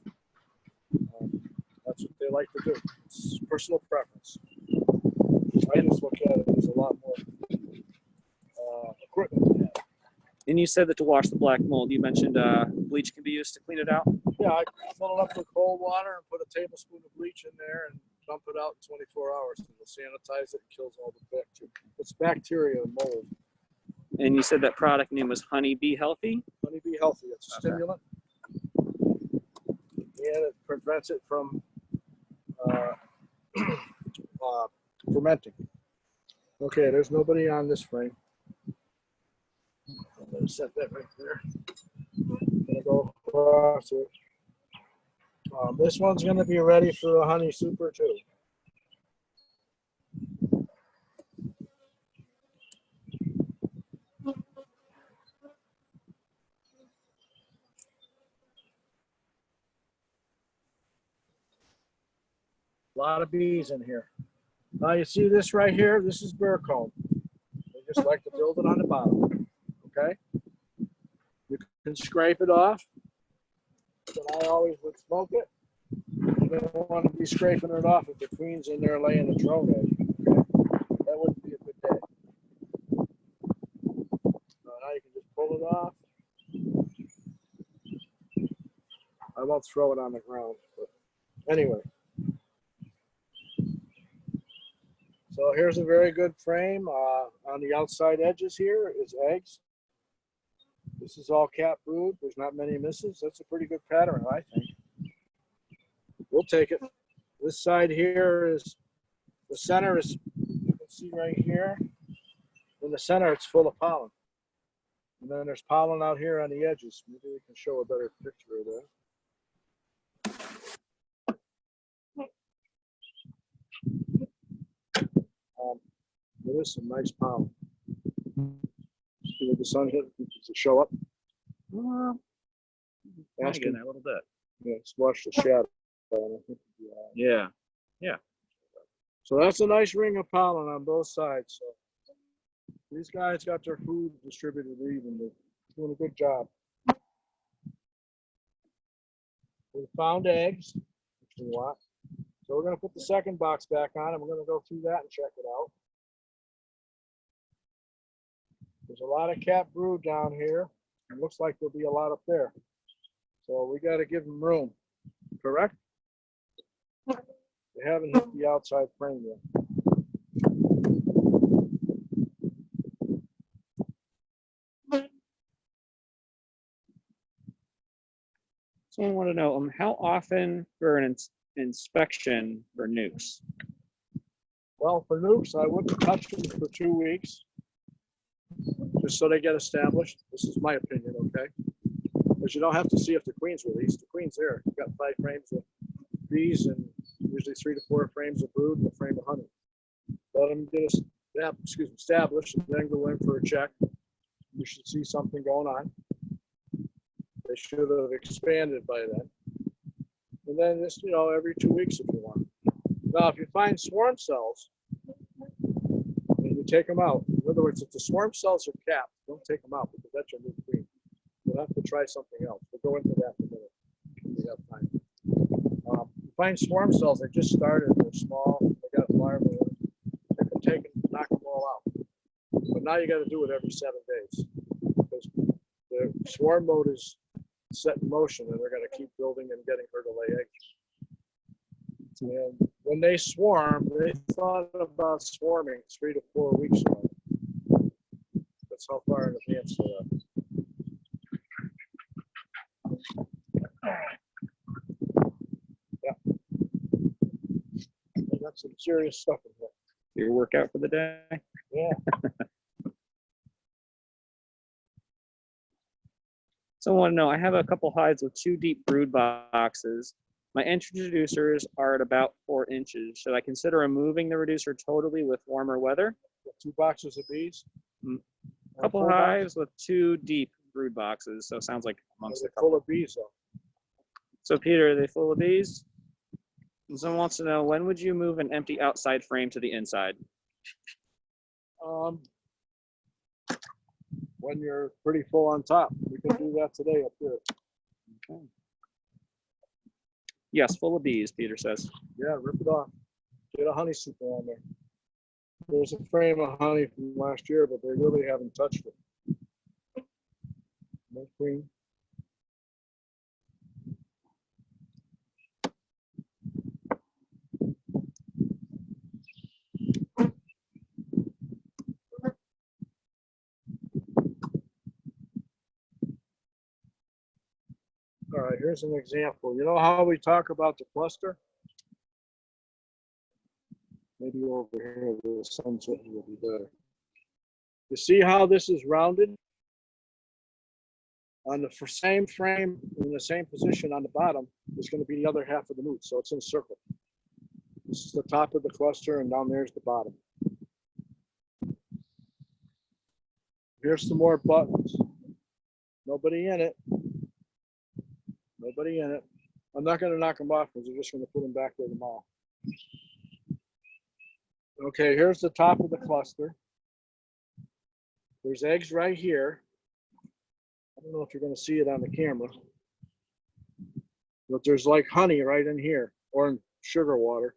That's what they like to do. It's personal preference. I just look at it as a lot more equipment to have. And you said that to wash the black mold, you mentioned bleach can be used to clean it out? Yeah, I fill it up with cold water and put a tablespoon of bleach in there and dump it out in 24 hours. And it'll sanitize it and kills all the bacteria. It's bacteria and mold. And you said that product name was Honeybee Healthy? Honeybee Healthy. It's a stimulant. And it prevents it from fermenting. Okay, there's nobody on this frame. I'm going to set that right there. I'm going to go across it. This one's going to be ready for a honey super too. A lot of bees in here. Now you see this right here? This is burr comb. They just like to build it on the bottom. Okay? You can scrape it off, but I always would smoke it. You don't want to be scraping it off if the queen's in there laying a drone egg. Okay? That wouldn't be a good day. Now you can just pull it off. I won't throw it on the ground, but anyway. So here's a very good frame. On the outside edges here is eggs. This is all cap brood. There's not many misses. That's a pretty good pattern, I think. We'll take it. This side here is, the center is, you can see right here, in the center, it's full of pollen. And then there's pollen out here on the edges. Maybe we can show a better picture of that. There is some nice pollen. With the sun hit, does it show up? Ask him a little bit. Yeah, just watch the shadow. Yeah. Yeah. So that's a nice ring of pollen on both sides. So these guys got their food distributed evenly. Doing a good job. We found eggs, which we want. So we're going to put the second box back on and we're going to go through that and check it out. There's a lot of cat brood down here. It looks like there'll be a lot up there. So we got to give them room, correct? They haven't hit the outside frame yet. So I want to know how often for an inspection for nukes? Well, for nukes, I wouldn't touch them for 2 weeks, just so they get established. This is my opinion, okay? Because you don't have to see if the queen's released. The queen's there. You've got 5 frames of bees and usually 3 to 4 frames of brood and a frame of honey. Let them get established, and then go in for a check. You should see something going on. They should have expanded by then. And then just, every 2 weeks if you want. Now, if you find swarm cells, and you take them out. In other words, if the swarm cells are capped, don't take them out because that's your new queen. You'll have to try something else. We'll go into that in a minute if we have time. You find swarm cells, they just started, they're small, they got larvae. You can take them, knock them all out. But now you got to do it every 7 days because the swarm mode is set in motion and they're going to keep building and getting her to lay eggs. And when they swarm, they thought about swarming 3 to 4 weeks ago. That's how far in advance they are. Yeah. I got some serious stuff in here. Your workout for the day? Yeah. So I want to know, I have a couple hives with 2 deep brood boxes. My introducers are at about 4 inches. Should I consider removing the reducer totally with warmer weather? 2 boxes of bees. A couple hives with 2 deep brood boxes. So it sounds like amongst they're a couple. full of bees though. So Peter, are they full of bees? And someone wants to know, when would you move an empty outside frame to the inside? When you're pretty full on top. We can do that today up here. Okay. Yes, full of bees, Peter says. Yeah, rip it off. Get a honey super on there. There's a frame of honey from last year, but they really haven't touched it. No queen. All right, here's an example. You know how we talk about the cluster? Maybe over here, the sunset will be better. You see how this is rounded? On the same frame, in the same position on the bottom, is going to be the other half of the newt, so it's in a circle. This is the top of the cluster, and down there's the bottom. Here's some more buttons. Nobody in it. Nobody in it. I'm not going to knock them off because I'm just going to put them back where them all. Okay, here's the top of the cluster. There's eggs right here. I don't know if you're going to see it on the camera, but there's like honey right in here, or in sugar water.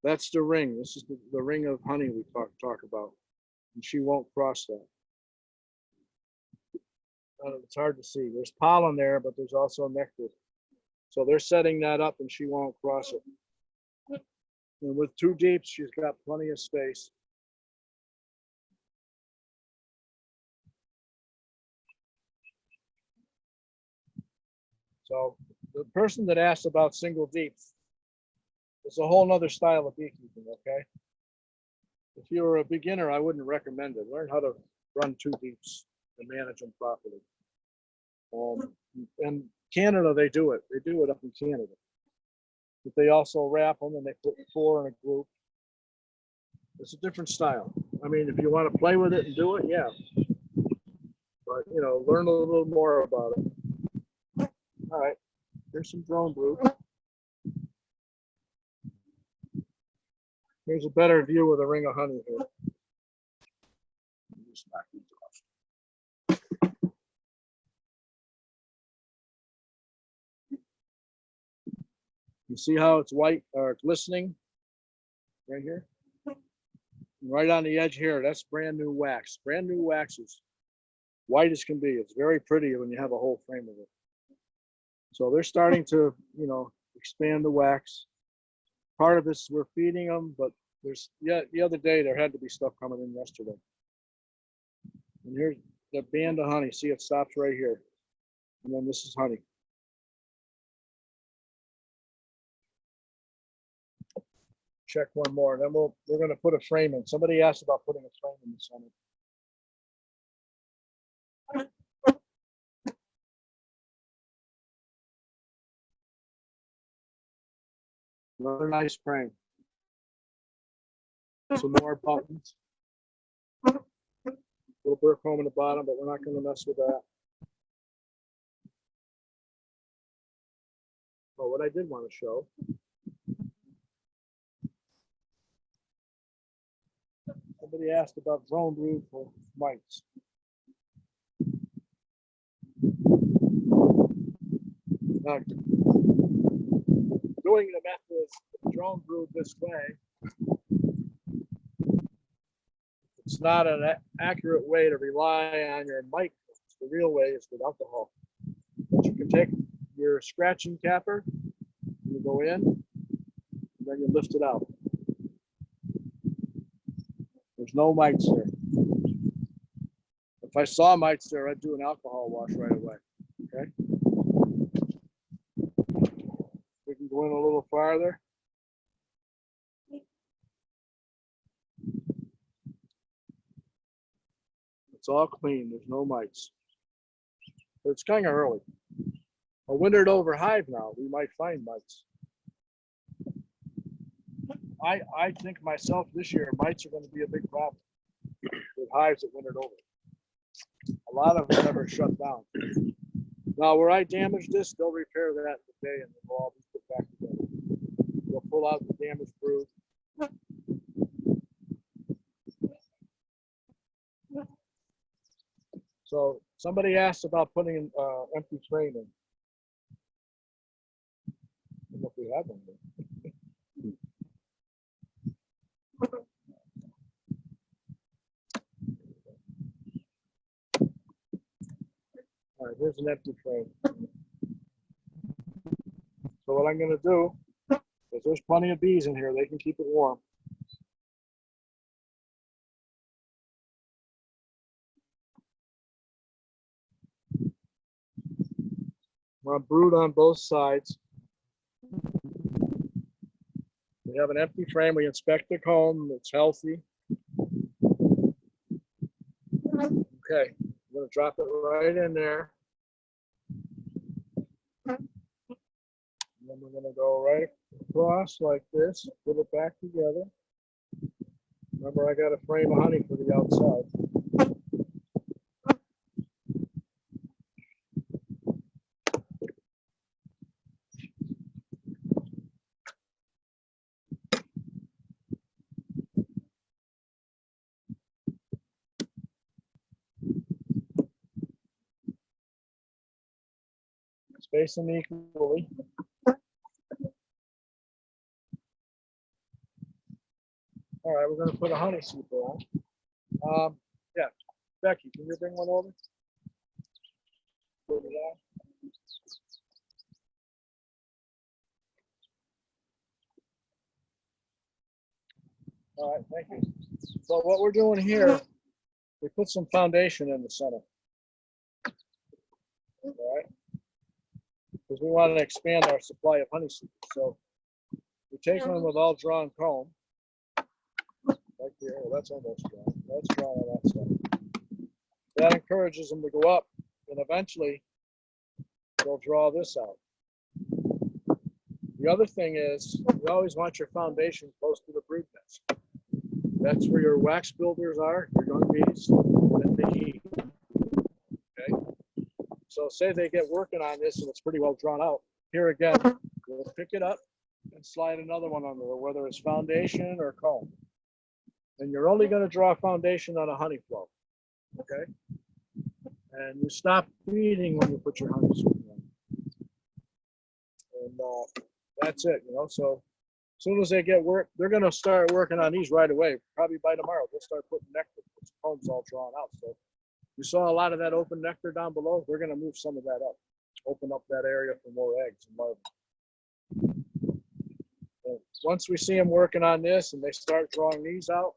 That's the ring. This is the ring of honey we talk about, and she won't cross that. It's hard to see. There's pollen there, but there's also nectar. So they're setting that up, and she won't cross it. And with 2 deeps, she's got plenty of space. So the person that asked about single deeps, it's a whole nother style of beekeeping, okay? If you're a beginner, I wouldn't recommend it. Learn how to run 2 beeps and manage them properly. In Canada, they do it. They do it up in Canada. But they also wrap them and they put 4 in a group. It's a different style. I mean, if you want to play with it and do it, yeah. But, you know, learn a little more about it. All right, here's some drone brood. Here's a better view of the ring of honey here. Just knock these off. You see how it's white or glistening right here? Right on the edge here, that's brand new wax. Brand new wax is white as can be. It's very pretty when you have a whole frame of it. So they're starting to, you know, expand the wax. Part of this we're feeding them, but there's, yeah, the other day there had to be stuff coming in yesterday. And here's the band of honey. See, it stops right here. And then this is honey. Check one more, then we're going to put a frame in. Somebody asked about putting a frame in the center. Another nice frame. Some more buttons. Little burr comb in the bottom, but we're not going to mess with that. Oh, what I did want to show. Somebody asked about drone brood for mites. Now, doing the method of drone brood this way, it's not an accurate way to rely on your mite. The real way is with alcohol. But you can take your scratching capper, you go in, and then you lift it out. There's no mites there. If I saw mites there, I'd do an alcohol wash right away. Okay. We can go in a little farther. It's all clean. There's no mites. But it's kind of early. A wintered over hive now, we might find mites. I think myself this year, mites are going to be a big problem with hives that wintered over. A lot of them never shut down. Now, where I damaged this, they'll repair that today and they'll all be put back together. They'll pull out the damaged brood. So somebody asked about putting an empty frame in. I don't know if we have one there. All right, here's an empty frame. So what I'm going to do is there's plenty of bees in here. They can keep it warm. I'm going to brood on both sides. We have an empty frame. We inspect the comb. It's healthy. Okay, I'm going to drop it right in there. And then we're going to go right across like this, put it back together. Remember, I got a frame of honey for the outside. Space them equally. All right, we're going to put a honey super on. Yeah, Becky, can you bring one over? Put it on. All right, thank you. So what we're doing here, we put some foundation in the center. All right, because we want to expand our supply of honeysuckle. So we take one with all drawn comb, like here. Well, that's almost drawn. That's drawn on that side. That encourages them to go up, and eventually they'll draw this out. The other thing is, you always want your foundation close to the brood nest. That's where your wax builders are, your young bees, and the heat. Okay? So say they get working on this and it's pretty well drawn out. Here again, we'll pick it up and slide another one under it, whether it's foundation or comb. And you're only going to draw foundation on a honey flow. Okay? And you stop feeding when you put your honey super in. And that's it, you know. So as soon as they get work, they're going to start working on these right away. Probably by tomorrow, they'll start putting nectar. The combs all drawn out. So you saw a lot of that open nectar down below. They're going to move some of that up, open up that area for more eggs and larvae. And once we see them working on this and they start drawing these out,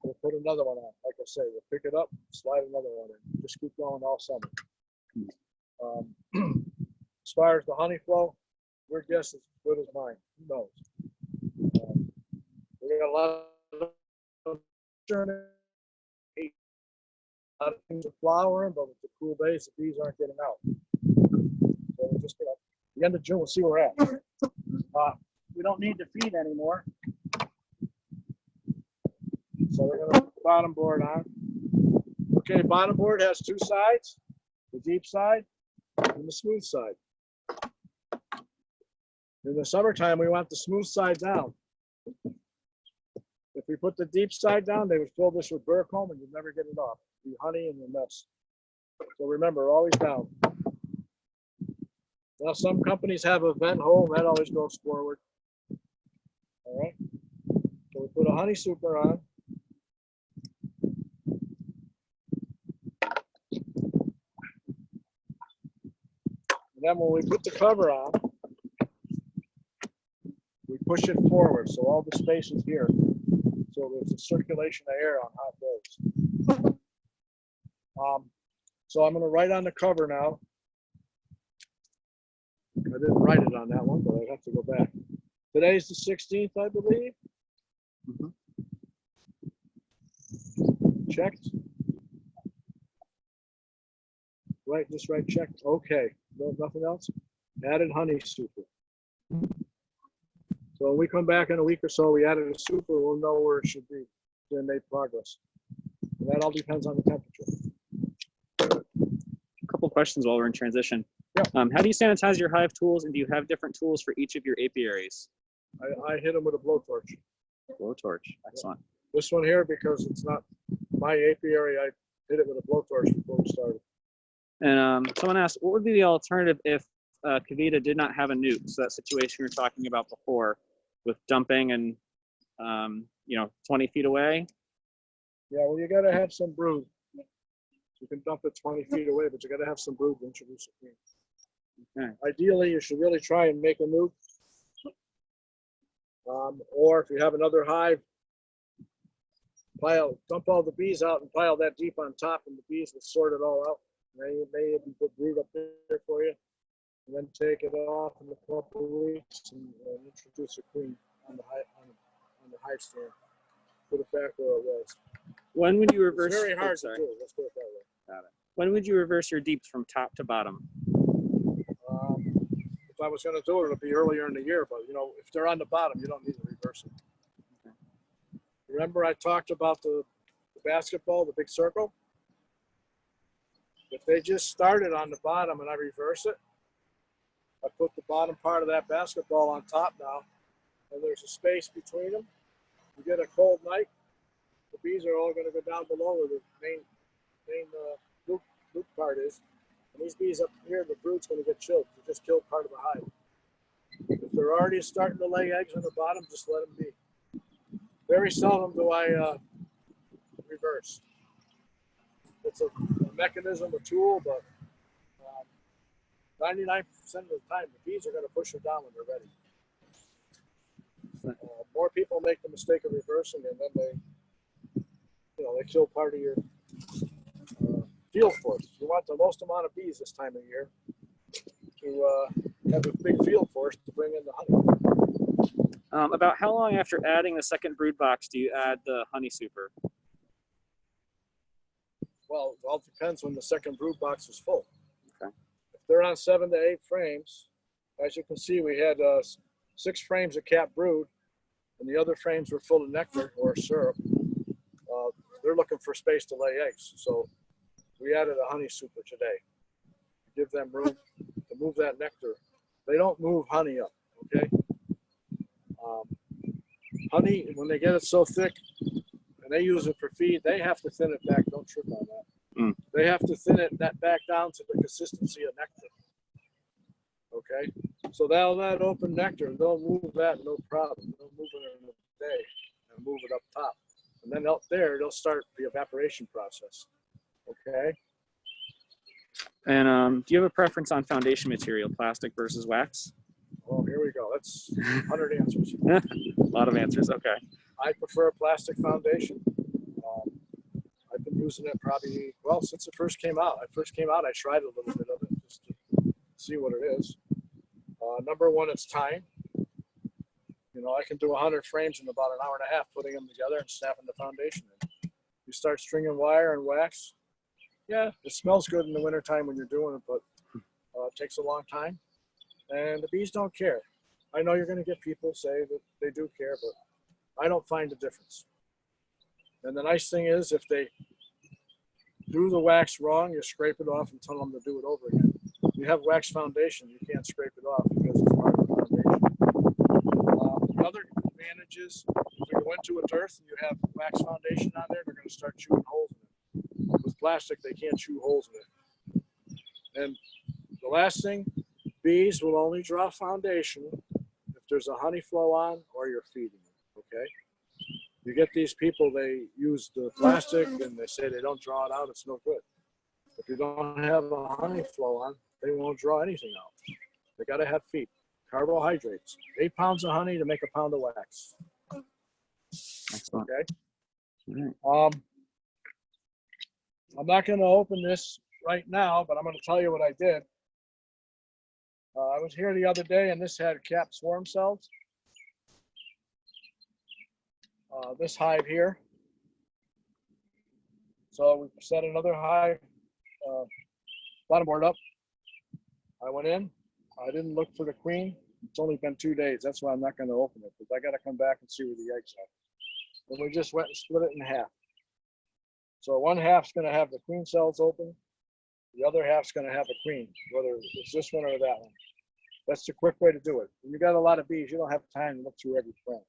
we'll put another one on. Like I say, we'll pick it up, slide another one in. Just keep going all summer. As far as the honey flow, your guess is as good as mine. Who knows? We got a lot of things are flowering, but with the cool days, the bees aren't getting out. So we're just gonna, the end of June, we'll see where we're at. We don't need to feed anymore. So we're gonna put the bottom board on. Okay, bottom board has two sides, the deep side and the smooth side. In the summertime, we want the smooth side down. If we put the deep side down, they would fill this with burr comb and you'd never get it off. The honey and the mess. So remember, always down. Now some companies have a vent hole, that always goes forward. All right. So we put a honey super on. And then when we put the cover on, we push it forward so all the space is here. So there's a circulation of air on hot days. So I'm going to write on the cover now. I didn't write it on that one, but I have to go back. Today's the 16th, I believe. Checked. Right, just right, checked. Okay, no, nothing else. Added honey super. So when we come back in a week or so, we added a super, we'll know where it should be. Then made progress. And that all depends on the temperature. A couple questions while we're in transition. Yeah. How do you sanitize your hive tools, and do you have different tools for each of your apiaries? I hit them with a blowtorch. Blowtorch, excellent. This one here, because it's not my apiary, I hit it with a blowtorch before we started. And someone asked, what would be the alternative if Kavita did not have a nuke? So that situation we were talking about before with dumping and, 20 feet away. Yeah, well, you got to have some brood. You can dump it 20 feet away, but you got to have some brood to introduce a queen. Okay. Ideally, you should really try and make a nuke. Or if you have another hive, dump all the bees out and pile that deep on top, and the bees will sort it all out. They even put brood up there for you, and then take it off in a couple of weeks and introduce a queen on the hive stand. Put it back where it was. When would you reverse? It's very hard to do. Let's put it that way. Got it. When would you reverse your deeps from top to bottom? If I was going to do it, it'd be earlier in the year. But if they're on the bottom, you don't need to reverse it. Okay. Remember, I talked about the basketball, the big circle. If they just started on the bottom and I reverse it, I put the bottom part of that basketball on top now, and there's a space between them. You get a cold night, the bees are all going to go down below where the main loop part is. And these bees up here, the brood's going to get chilled. You just killed part of the hive. If they're already starting to lay eggs on the bottom, just let them be. Very seldom do I reverse. It's a mechanism, a tool, but 99% of the time, the bees are going to push them down when they're ready. More people make the mistake of reversing, and then they kill part of your field force. You want the most amount of bees this time of year to have a big field force to bring in the honey. About how long after adding the second brood box do you add the honey super? Well, it all depends when the second brood box is full. Okay. If they're on 7 to 8 frames, as you can see, we had 6 frames of capped brood, and the other frames were full of nectar or syrup. They're looking for space to lay eggs, so we added a honey super today. Give them room to move that nectar. They don't move honey up, okay? Honey, when they get it so thick, and they use it for feed, they have to thin it back. Don't trip on that. Mm. They have to thin it back down to the consistency of nectar. Okay, so that open nectar, they'll move that no problem. They'll move it in a day and move it up top, and then out there they'll start the evaporation process. Okay. And do you have a preference on foundation material, plastic versus wax? Oh, here we go. That's 100 answers. A lot of answers. Okay. I prefer a plastic foundation. I've been using it probably, well, since it first came out. I tried a little bit of it just to see what it is. Number one, it's time. You know, I can do 100 frames in about an hour and a half, putting them together and snapping the foundation in. You start stringing wire and wax. Yeah, it smells good in the wintertime when you're doing it, but it takes a long time. And the bees don't care. I know you're going to get people say that they do care, but I don't find a difference. And the nice thing is, if they do the wax wrong, you scrape it off and tell them to do it over again. If you have wax foundation, you can't scrape it off because it's part of the foundation. Another advantage is, if you go into a turf and you have wax foundation on there, they're going to start chewing holes in it. With plastic, they can't chew holes in it. And the last thing, bees will only draw foundation if there's a honey flow on or you're feeding them, okay? You get these people, they use the plastic and they say they don't draw it out, it's no good. If you don't have a honey flow on, they won't draw anything out. They gotta have feed, carbohydrates, 8 pounds of honey to make a pound of wax. Excellent. Okay. All right. I'm not gonna open this right now, but I'm gonna tell you what I did. I was here the other day and this had capped swarm cells. This hive here. So we set another hive bottom board up. I went in. I didn't look for the queen. It's only been 2 days. That's why I'm not going to open it, because I got to come back and see where the eggs are. And we just went and split it in half. So one half's going to have the queen cells open. The other half's going to have a queen, whether it's this one or that one. That's the quick way to do it. When you got a lot of bees, you don't have time to look through every frame.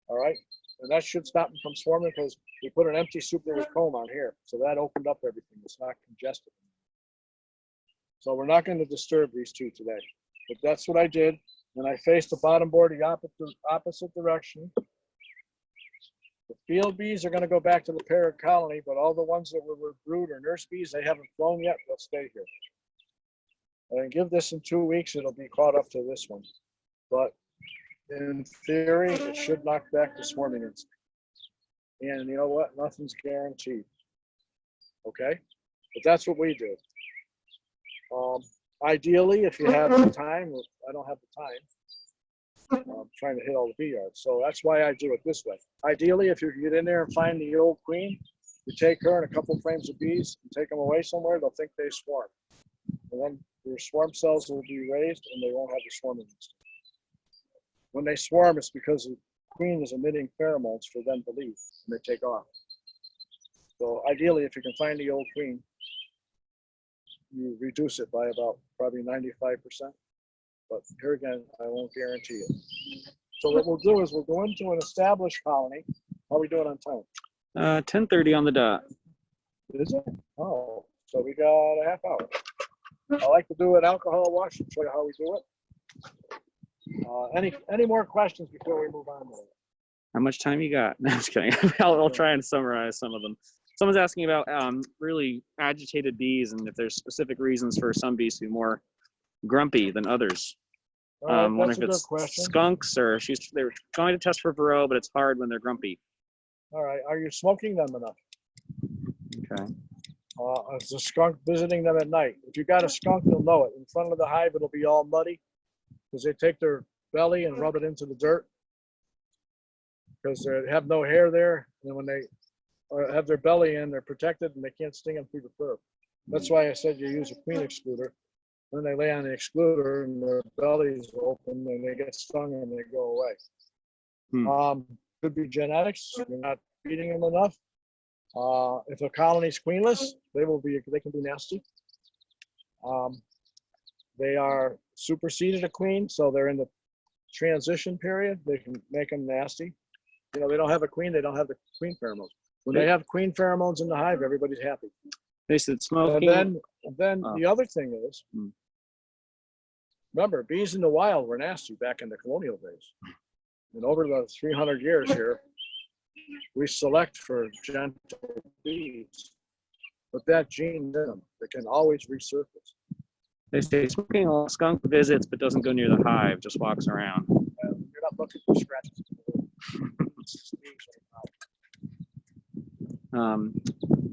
All right, and that should stop them from swarming because we put an empty supernatant comb on here, so that opened up everything. It's not congested. So we're not going to disturb these two today, but that's what I did. And I faced the bottom board the opposite direction. The field bees are going to go back to the parent colony, but all the ones that were brood or nurse bees, they haven't flown yet. They'll stay here. And give this in 2 weeks, it'll be caught up to this one. But in theory, it should knock back the swarming instinct. And you know what? Nothing's guaranteed. Okay? But that's what we do. Ideally, if you have the time, I don't have the time. I'm trying to hit all the bee yards. So that's why I do it this way. Ideally, if you get in there and find the old queen, you take her and a couple frames of bees and take them away somewhere, they'll think they swarm. And then your swarm cells will be raised and they won't have the swarming instinct. When they swarm, it's because the queen is emitting pheromones for them to leave and they take off. So ideally, if you can find the old queen, you reduce it by about probably 95%. But here again, I won't guarantee it. So what we'll do is we'll go into an established colony. How are we doing on time? 10:30 on the dot. Is it? Oh, so we got a half hour. I like to do an alcohol wash and show you how we do it. Any more questions before we move on to it? How much time you got? No, I'm just kidding. I'll try and summarize some of them. Someone's asking about really agitated bees and if there's specific reasons for some bees to be more grumpy than others. Wonder if it's skunks or they're going to test for Varroa, but it's hard when they're grumpy. All right. Are you smoking them enough? Okay. Is the skunk visiting them at night? If you got a skunk, you'll know it. In front of the hive, it'll be all muddy because they take their belly and rub it into the dirt because they have no hair there. And when they have their belly in, they're protected and they can't sting them through the fur. That's why I said you use a queen excluder. Then they lay on the excluder and their belly's open and they get stung and they go away. Could be genetics. You're not feeding them enough. If a colony's queenless, they can be nasty. They are superseded a queen, so they're in the transition period. They can make them nasty. You know, they don't have a queen, they don't have the queen pheromones. When they have queen pheromones in the hive, everybody's happy. They said smoking. And then the other thing is, remember, bees in the wild were nasty back in the colonial days. And over the 300 years here, we select for gentle bees. But that gene in them, that can always resurface. They say smoking a skunk visits but doesn't go near the hive, just walks around. You're not looking for scratches.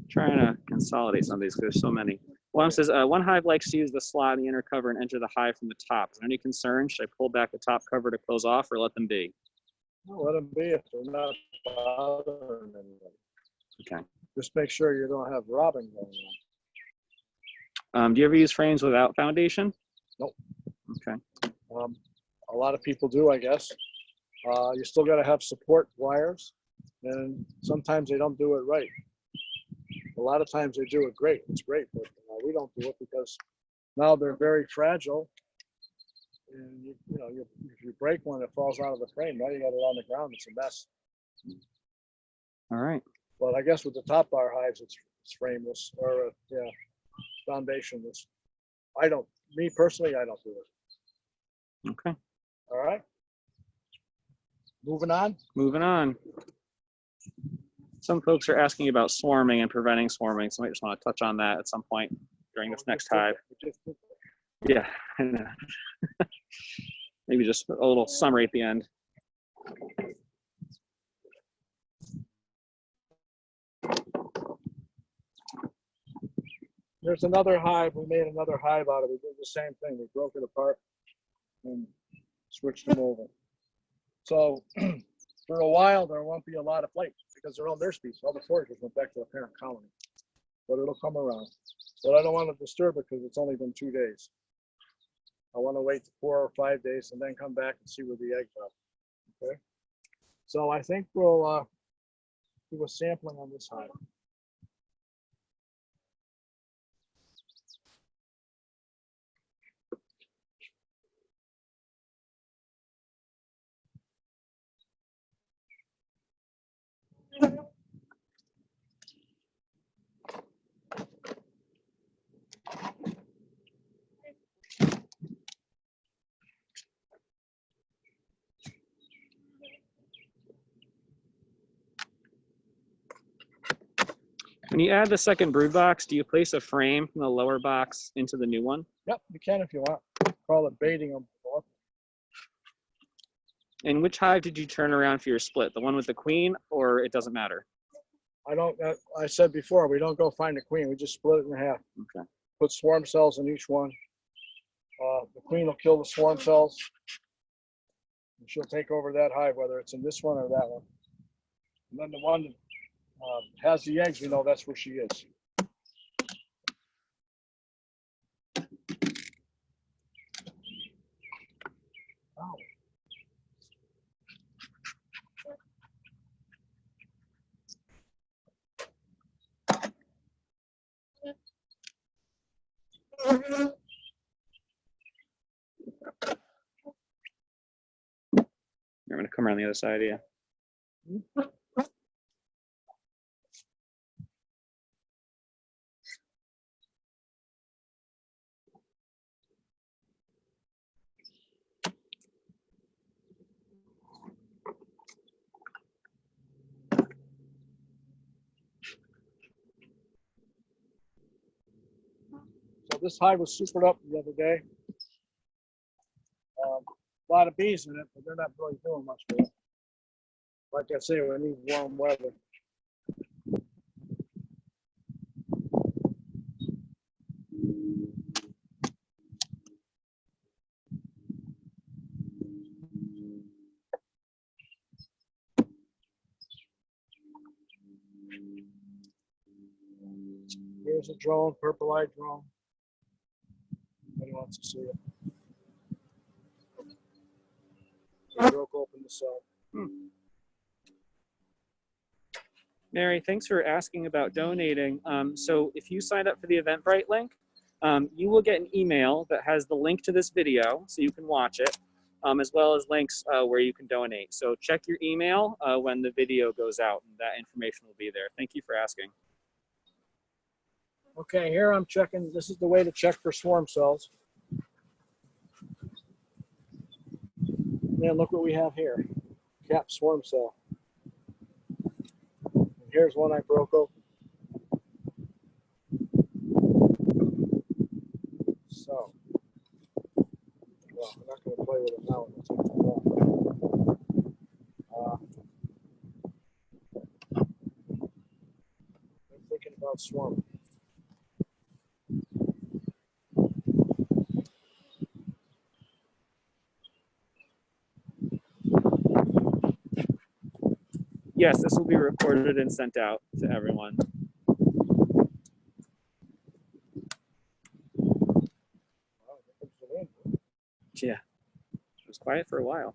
Trying to consolidate some of these because there's so many. One says, one hive likes to use the slot in the inner cover and enter the hive from the top. Is there any concern? Should I pull back the top cover to close off or let them be? No, let them be if they're not bothering anybody. Okay. Just make sure you don't have robbing going on. Do you ever use frames without foundation? Nope. Okay. A lot of people do, I guess. You still got to have support wires, and sometimes they don't do it right. A lot of times they do it great. It's great, but we don't do it because now they're very fragile. And if you break one, it falls out of the frame. Now you got it on the ground. It's a mess. All right. But I guess with the top bar hives, it's frameless or foundationless. Me personally, I don't do it. Okay. All right. Moving on. Moving on. Some folks are asking about swarming and preventing swarming, so I just want to touch on that at some point during this next hive. Yeah, I know. Maybe just a little summary at the end. There's another hive. We made another hive out of it. We did the same thing. We broke it apart and switched them over. So for a while, there won't be a lot of flight because they're all nurse bees. All the foragers went back to the parent colony. But it'll come around. But I don't want to disturb it because it's only been 2 days. I want to wait 4 or 5 days and then come back and see where the eggs are. Okay. So I think we'll do a sampling on this hive. When you add the second brood box, do you place a frame from the lower box into the new one? Yep, you can if you want. Call it baiting them. And which hive did you turn around for your split? The one with the queen, or it doesn't matter? I said before, we don't go find a queen. We just split it in half. Okay. Put swarm cells in each one. The queen will kill the swarm cells. And she'll take over that hive, whether it's in this one or that one. And then the one that has the eggs, we know that's where she is. Oh. You're going to come around the other side, yeah. So this hive was supered up the other day. A lot of bees in it, but they're not really doing much for it. Like I say, we need warm weather. Here's a drone, purple-eyed drone. Nobody wants to see it. They broke open the cell. Mary, thanks for asking about donating. So if you signed up for the Eventbrite link, you will get an email that has the link to this video so you can watch it, as well as links where you can donate. So check your email when the video goes out, and that information will be there. Thank you for asking. Okay, here I'm checking. This is the way to check for swarm cells. Man, look what we have here. Cap swarm cell. And here's one I broke open. So, well, I'm not going to play with it now. It'll take too long. I'm thinking about swarming. Yes, this will be recorded and sent out to everyone. Yeah, it was quiet for a while.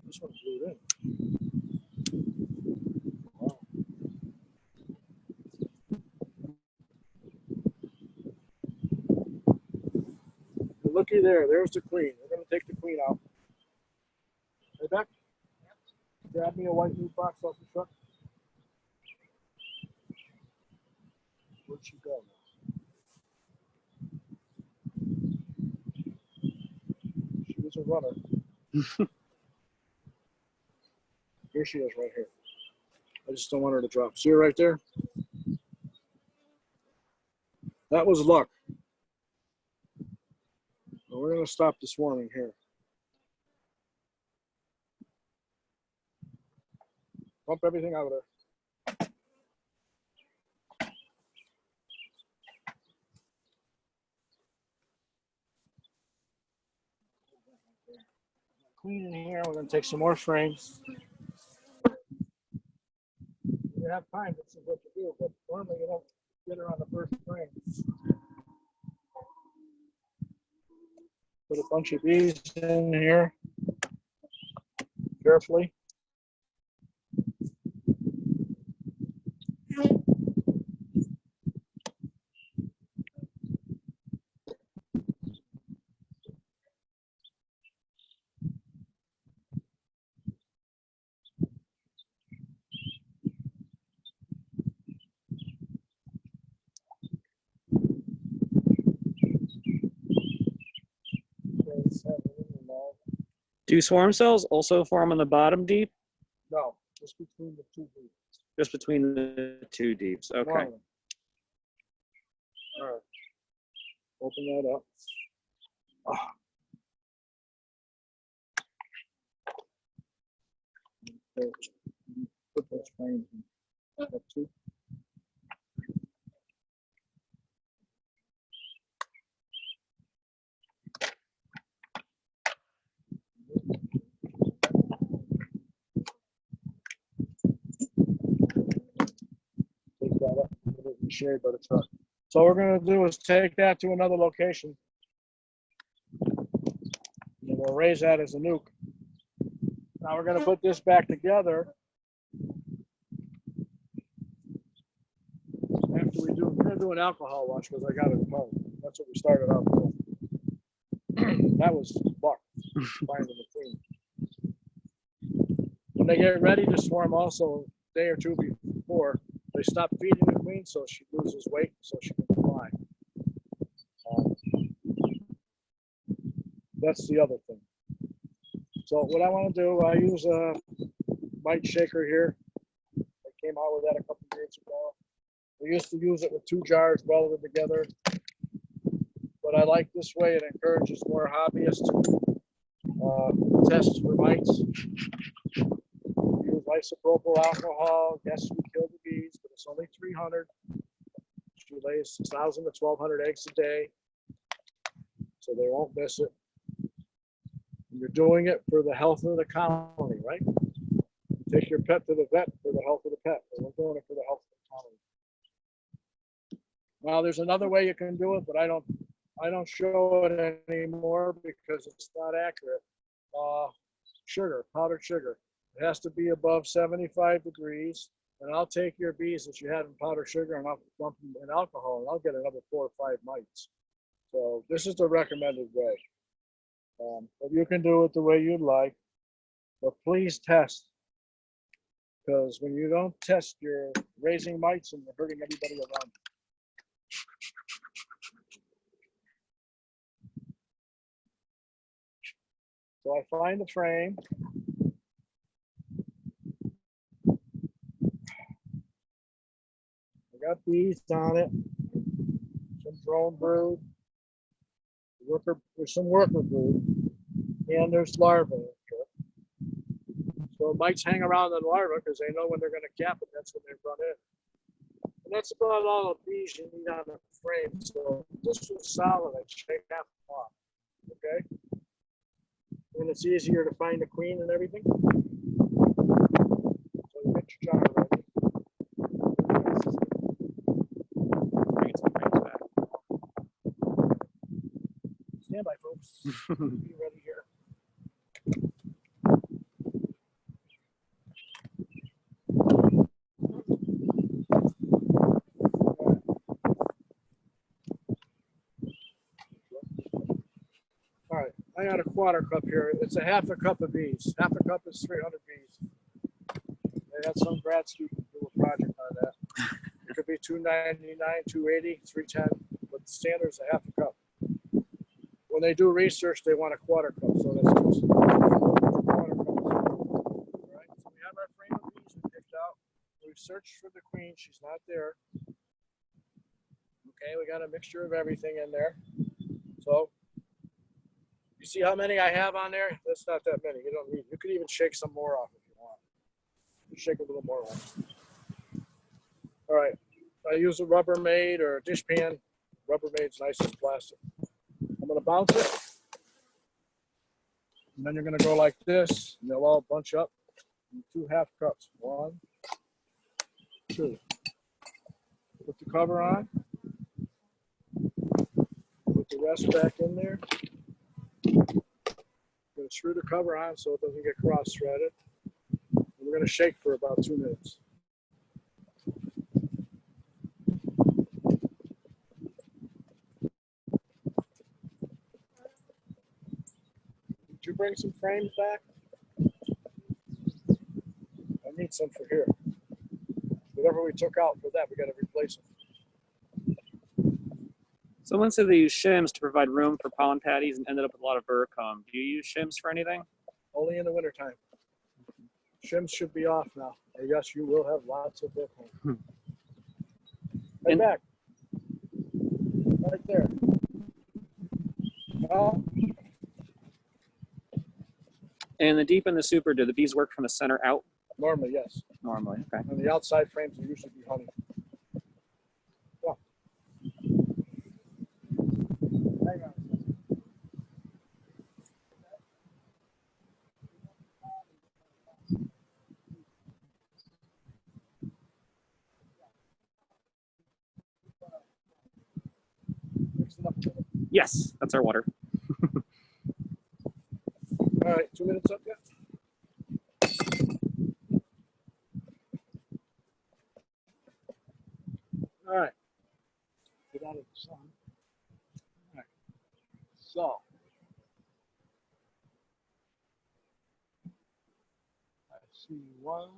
This one blew in. Wow. Looky there. There's the queen. We're going to take the queen out. Hey, Beck, grab me a white meat box off the truck. Where'd she go? She was a runner. Here she is right here. I just don't want her to drop. See her right there? That was luck. Well, we're going to stop the swarming here. Pump everything out of there. Clean in here. We're going to take some more frames. You have time, this is what you do, but normally you don't get her on the first frame. Put a bunch of bees in here carefully. Do swarm cells also form on the bottom deep? No, just between the two bees. Just between the two deeps. Okay. Normally. All right. Open that up. Ah. Put those frames in. That too. Take that up, put it in the shade by the truck. So what we're going to do is take that to another location. And we'll raise that as a nuke. Now we're going to put this back together. After we're going to do an alcohol wash because I got it at home. That's what we started out with. That was luck, finding the queen. When they get ready to swarm also, a day or two before, they stop feeding the queen so she loses weight so she can fly. That's the other thing. So what I want to do, I use a mite shaker here. I came out with that a couple of years ago. We used to use it with 2 jars welded together. But I like this way, it encourages more hobbyists to test for mites. We use isopropyl alcohol. Yes, we kill the bees, but it's only 300. She lays 6,000 to 1,200 eggs a day. so they won't miss it. And you're doing it for the health of the colony, right? Take your pet to the vet for the health of the pet. We're doing it for the health of the colony. Now, there's another way you can do it, but I don't show it anymore because it's not accurate. Sugar, powdered sugar. It has to be above 75 degrees. And I'll take your bees that you had in powdered sugar and I'll dump them in alcohol and I'll get another 4 or 5 mites. So this is the recommended way. But you can do it the way you'd like. But please test. Because when you don't test, you're raising mites and you're hurting everybody around you. So I find the frame. I got bees on it. Some drone brood. There's some worker brood. And there's larvae. So mites hang around the larva because they know when they're going to cap it. That's when they run in. And that's about all the bees you need on the frame. So this was solid. I shake half off. Okay. And it's easier to find the queen and everything. So you get your jar ready. Bring some frames back. Stand by, folks. Be ready here. All right, I got a quarter cup here. It's a half a cup of bees. Half a cup is 300 bees. They had some grad student do a project on that. It could be 299, 280, 310, but the standard is a half a cup. When they do research, they want a quarter cup, so that's just quarter cups. All right, so we have our frame of bees we picked out. We've searched for the queen. She's not there. Okay, we got a mixture of everything in there. So you see how many I have on there? That's not that many. You don't need. You could even shake some more off if you want. You shake a little more off. All right. I use a Rubbermaid or a dishpan. Rubbermaid's nice as plastic. I'm going to bounce it. And then you're going to go like this. And they'll all bunch up in 2 half cups. 1, 2. Put the cover on. Put the rest back in there. Going to screw the cover on so it doesn't get cross-threaded. And we're going to shake for about 2 minutes. Did you bring some frames back? I need some for here. Whatever we took out for that, we got to replace it. Someone said they use shims to provide room for pollen patties and ended up with a lot of burr comb. Do you use shims for anything? Only in the wintertime. Shims should be off now. Or yes, you will have lots of burr comb. Right back. Right there. Now, And the deep and the super, do the bees work from the center out? normally, yes. Normally, okay. And the outside frames will usually be honey. Yeah. Hang on. Mix it up a little. Yes, that's our water. All right, 2 minutes up yet? All right. Get out of the sun. All right. So. I see 1,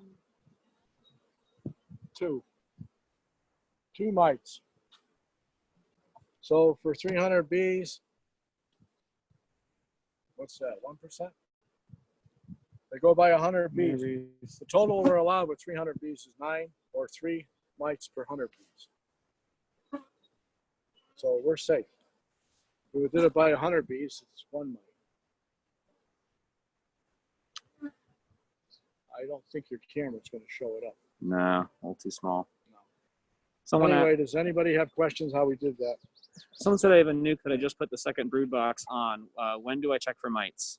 2. 2 mites. So for 300 bees, what's that, 1%? They go by 100 bees. Maybe. The total we're allowed with 300 bees is 9 or 3 mites per 100 bees. So we're safe. If we did it by 100 bees, it's 1 mite. I don't think your camera's going to show it up. No, a little too small. No. Someone Anyway, does anybody have questions how we did that? Someone said I have a nuke that I just put the second brood box on. When do I check for mites?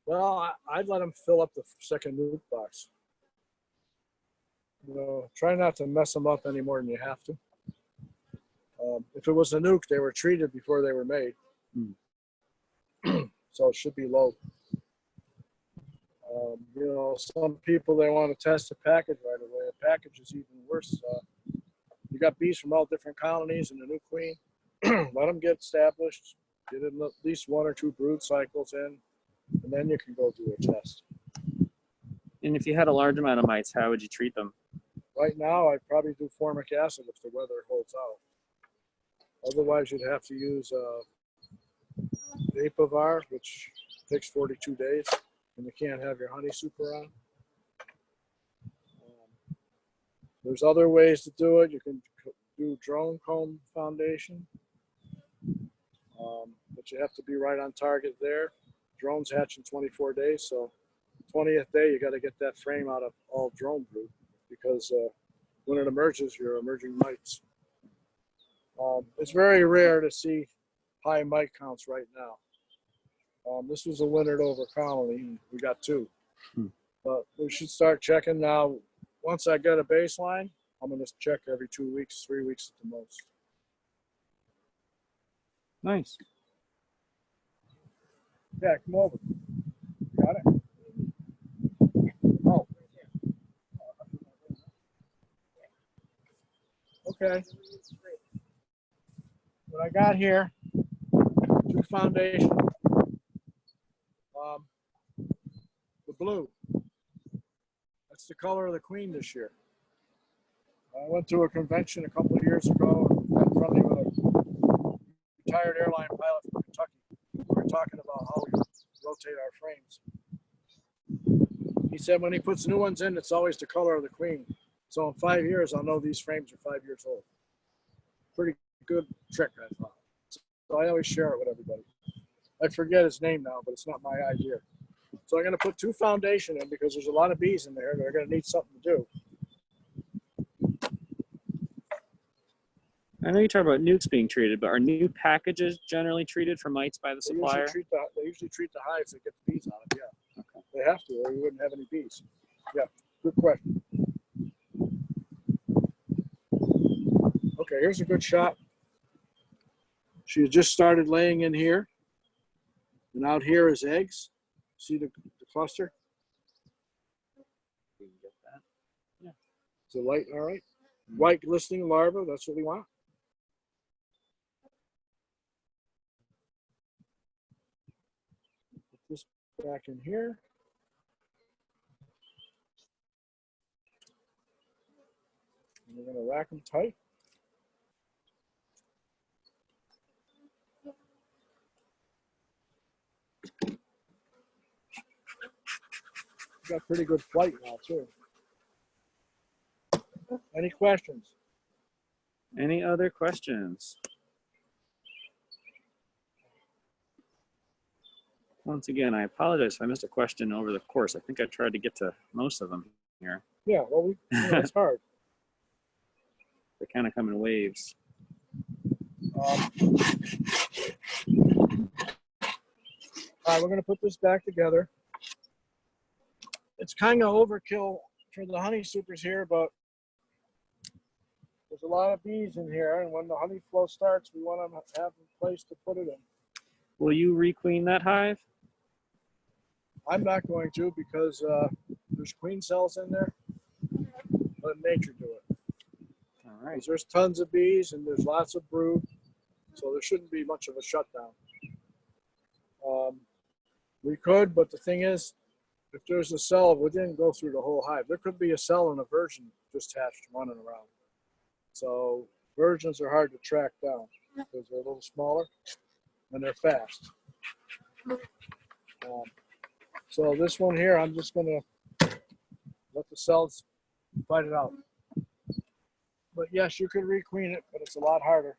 Well, I'd let them fill up the second nuke box. You know, try not to mess them up any more than you have to. If it was a nuke, they were treated before they were made. So it should be low. You know, some people, they want to test the package right away. The package is even worse. You got bees from all different colonies and the new queen. Let them get established, get at least 1 or 2 brood cycles in, and then you can go do a test. And if you had a large amount of mites, how would you treat them? Right now, I'd probably do formic acid if the weather holds out. Otherwise, you'd have to use Apivar, which takes 42 days, and you can't have your honey super on. There's other ways to do it. You can do drone comb foundation, but you have to be right on target there. Drones hatch in 24 days, so 20th day, you got to get that frame out of all drone brood, because when it emerges, you're emerging mites. It's very rare to see high mite counts right now. This was a wintered over colony, and we got 2. But we should start checking now. Once I get a baseline, I'm going to check every 2 weeks, 3 weeks at the most. Nice. Yeah, come over. Got it? Oh. Okay. What I got here, 2 foundation. The blue. That's the color of the queen this year. I went to a convention a couple of years ago and got friendly with a retired airline pilot from Kentucky. We were talking about how we rotate our frames. He said when he puts new ones in, it's always the color of the queen. So in 5 years, I'll know these frames are 5 years old. Pretty good trick, I thought. So I always share it with everybody. I forget his name now, but it's not my idea. So I'm going to put 2 foundation in because there's a lot of bees in there. They're going to need something to do. I know you talk about nukes being treated, but are new packages generally treated for mites by the supplier? They usually treat the hives that get the bees on it, yeah. Okay. They have to, or you wouldn't have any bees. Yeah, good question. Okay, here's a good shot. She just started laying in here. And out here is eggs. See the cluster? You can get that. Yeah. Is the light all right? White glistening larva, that's what we want. Put this back in here. And we're going to rack them tight. Got pretty good flight now, too. Any questions? Any other questions? Once again, I apologize if I missed a question over the course. I think I tried to get to most of them here. Yeah, well, it's hard. They kind of come in waves. All right, we're going to put this back together. It's kind of overkill for the honey supers here, but there's a lot of bees in here, and when the honey flow starts, we want to have a place to put it in. Will you requeen that hive? I'm not going to because there's queen cells in there. Let nature do it. All right. There's tons of bees and there's lots of brood, so there shouldn't be much of a shutdown. We could, but the thing is, if there's a cell, we didn't go through the whole hive. There could be a cell and a virgin just hatched running around. So virgins are hard to track down because they're a little smaller and they're fast. So this one here, I'm just going to let the cells fight it out. But yes, you could requeen it, but it's a lot harder.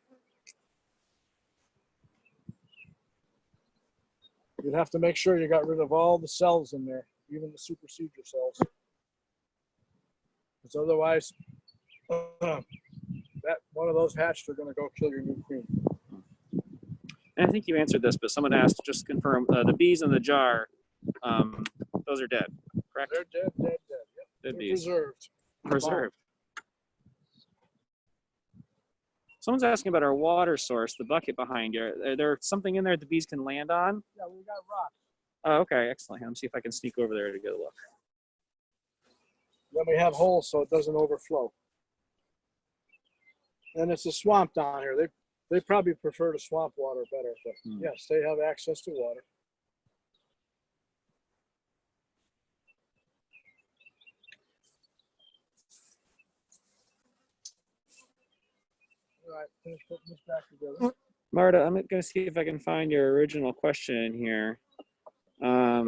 You'd have to make sure you got rid of all the cells in there, even the supersedure cells. Because otherwise, that one of those hatch, they're going to go kill your new queen. And I think you answered this, but someone asked, just confirm, the bees in the jar, those are dead, correct? They're dead. Yep. Dead They're bees. preserved. Preserved. Someone's asking about our water source, the bucket behind you. Is there something in there the bees can land on? Yeah, we got rocks. Oh, okay, excellent. Let me see if I can sneak over there to get a look. Then we have holes so it doesn't overflow. And it's a swamp down here. They probably prefer the swamp water better, but yes, they have access to water. All right, finish putting this back together. Marta, I'm going to see if I can find your original question in here. Yeah, I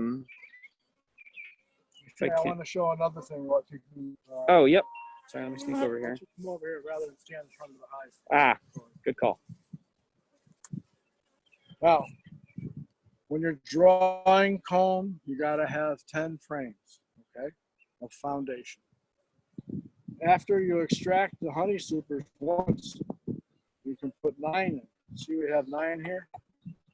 want to show another thing. What you can. Oh, yep. Sorry, let me sneak over here. Come over here rather than stand in front of the hive. Ah, good call. Now, when you're drawing comb, you got to have 10 frames, okay, of foundation. After you extract the honey supers once, you can put 9 in. See, we have 9 here.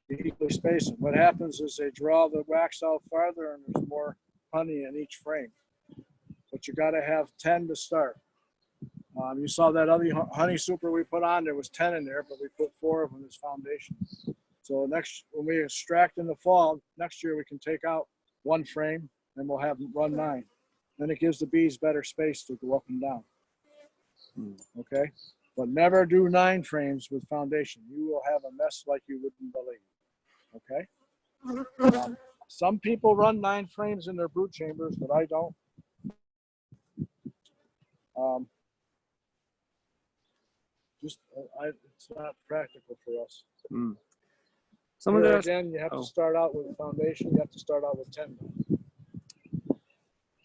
You equally space them. What happens is they draw the wax out farther, and there's more honey in each frame. But you got to have 10 to start. You saw that other honey super we put on. There was 10 in there, but we put 4 of them as foundation. So when we extract in the fall, next year we can take out 1 frame, and we'll have run 9. Then it gives the bees better space to go up and down. Okay, but never do 9 frames with foundation. You will have a mess like you wouldn't believe. Okay. Some people run 9 frames in their brood chambers, but I don't. It's not practical for us. Someone Here asked, again, you have to start out with foundation. You have to start out with 10.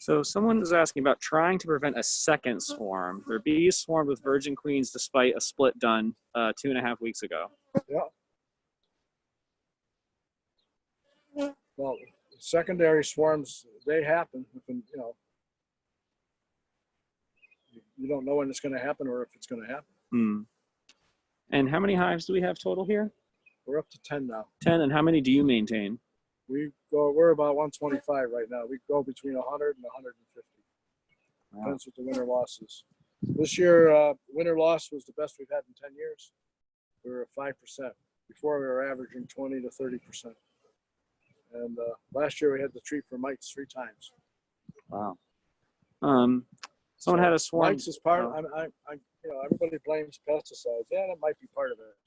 so someone is asking about trying to prevent a second swarm. Their bees swarmed with virgin queens despite a split done 2.5 weeks ago. Yeah. Well, secondary swarms, they happen. You don't know when it's going to happen or if it's going to happen. And how many hives do we have total here? We're up to 10 now. 10, and how many do you maintain? We're about 125 right now. We go between 100 and 150. Wow. Depends what the winter loss is. This year, winter loss was the best we've had in 10 years. We were at 5%. Before, we were averaging 20 to 30%. And last year, we had to treat for mites 3 times. Wow. Someone had a swarm. Mites is part. Everybody blames pesticides. Yeah, that might be part of it.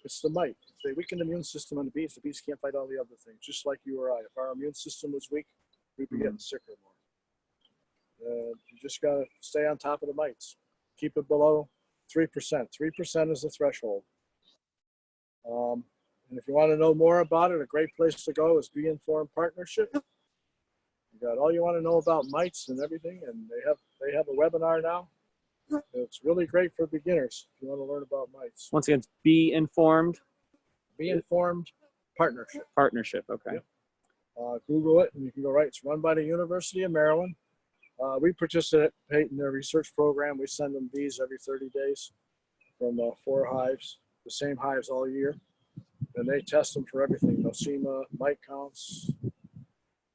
It's the mite. If they weaken the immune system on the bees can't fight all the other things. Just like you or I. If our immune system was weak, we'd be getting sicker more. You just gotta stay on top of the mites. Keep it below 3%. 3% is the threshold. And if you want to know more about it, a great place to go is Bee Informed Partnership. You got all you want to know about mites and everything, and they have a webinar now. It's really great for beginners if you want to learn about mites. Once again, Bee Informed. Bee Informed Partnership. Partnership, okay. Yep. Google it, and you can go right. It's run by the University of Maryland. We participate in their research program. We send them bees every 30 days from 4 hives, the same hives all year. And they test them for everything, nosema, mite counts.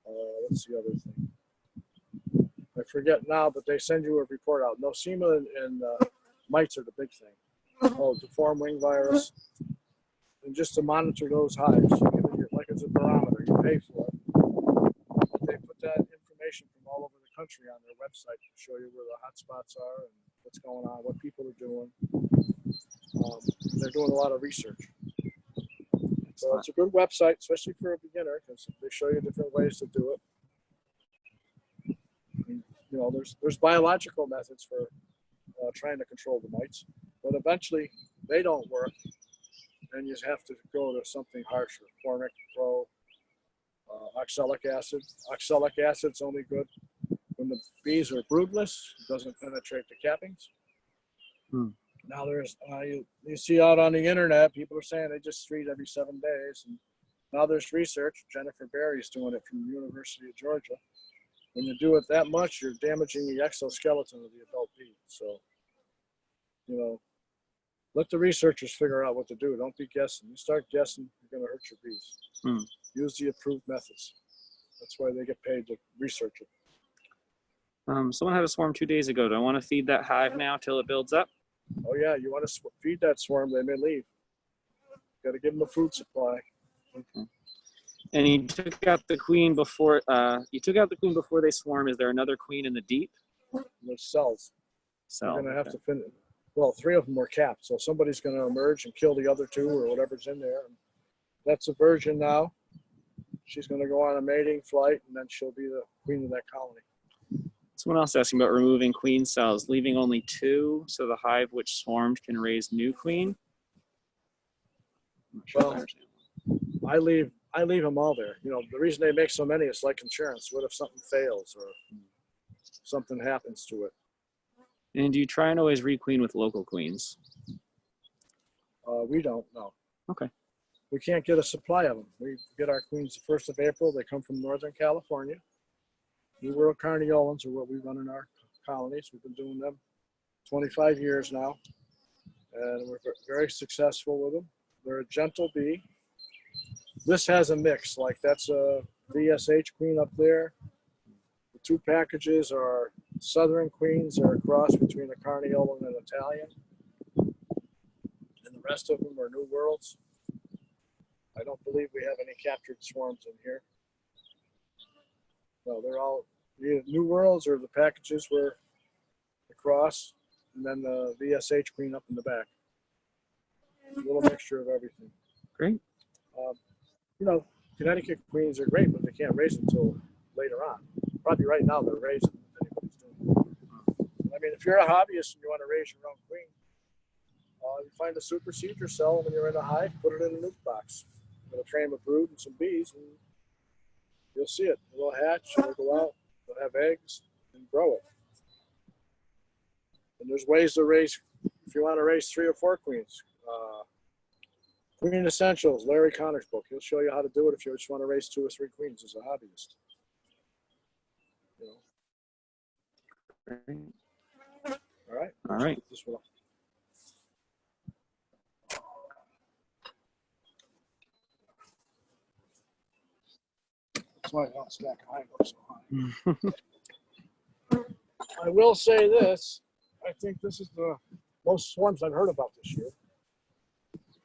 What's the other thing? I forget now, but they send you a report out. Nosema and mites are the big thing. Oh, deformed wing virus. And just to monitor those hives, like it's a barometer, you pay for it. But they put that information from all over the country on their website to show you where the hot spots are and what's going on, what people are doing. They're doing a lot of research. So it's a good website, especially for a beginner, because they show you different ways to do it. And, there's biological methods for trying to control the mites, but eventually they don't work, and you have to go to something harsher. Formic, Pro, oxalic acid. Oxalic acid's only good when the bees are broodless. It doesn't penetrate the cappings. Now there's you see out on the internet, people are saying they just treat every 7 days, and now there's research. Jennifer Berry's doing it from the University of Georgia. When you do it that much, you're damaging the exoskeleton of the adult bee. So you know, let the researchers figure out what to do. Don't be guessing. You start guessing, you're going to hurt your bees. Hmm. Use the approved methods. That's why they get paid to research it. Someone had a swarm 2 days ago. Do I want to feed that hive now till it builds up? Oh yeah, you want to feed that swarm, they may leave. Got to give them a food supply. Okay. And you took out the queen before. They swarm. Is there another queen in the deep? There's cells. Cell. You're going to have to finish. Well, 3 of them were capped, so somebody's going to emerge and kill the other 2 or whatever's in there. And that's a virgin now. She's going to go on a mating flight, and then she'll be the queen of that colony. Someone else asking about removing queen cells, leaving only 2 so the hive which swarmed can raise new queen. I'm not sure if I understand. I leave them all there. You know, the reason they make so many is like insurance. What if something fails or something happens to it? And do you try and always requeen with local queens? We don't know. Okay. We can't get a supply of them. We get our queens the 1st of April. They come from Northern California. New World Carniolans are what we run in our colonies. We've been doing them 25 years now, and we're very successful with them. They're a gentle bee. This has a mix, like that's a VSH queen up there. The 2 packages are Southern queens, are a cross between a Carniolan and Italian. And the rest of them are New Worlds. I don't believe we have any captured swarms in here. No, they're all either New Worlds or the packages were the cross, and then the VSH queen up in the back. A little mixture of everything. Great. You know, Connecticut queens are great, but they can't raise them until later on. Probably right now they're raising them if anybody's doing it. I mean, if you're a hobbyist and you want to raise your own queen, you find a supersedure cell when you're in a hive, put it in a nuke box with a frame of brood and some bees, and you'll see it. It'll hatch, it'll go out, it'll have eggs, and grow it. And there's ways to raise, if you want to raise 3 or 4 queens. Queen Essentials, Larry Connor's book. He'll show you how to do it if you just want to raise 2 or 3 queens as a hobbyist. You know. Great. All right. All right. This one. That's why I don't stack high up so high. I will say this. I think this is the most swarms I've heard about this year.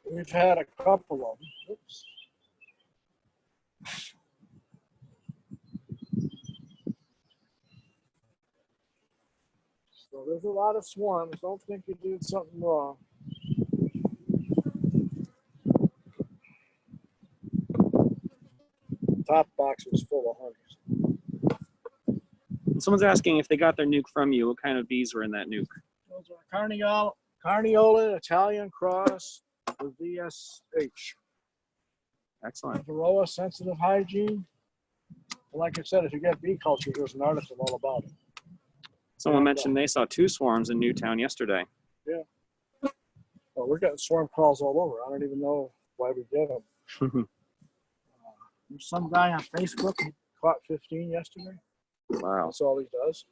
We've had a couple of them. Oops. So there's a lot of swarms. Don't think you did something wrong. Top box was full of honeys. Someone's asking if they got their nuke from you. What kind of bees were in that nuke? Those are Carniolan, Italian cross, the VSH. Excellent. Varroa sensitive hygiene. Like I said, if you get bee culture, there's an article all about it. Someone mentioned they saw 2 swarms in Newtown yesterday. Yeah. Well, we're getting swarm calls all over. I don't even know why we get them. There's some guy on Facebook who caught 15 yesterday. Wow. That's all he does.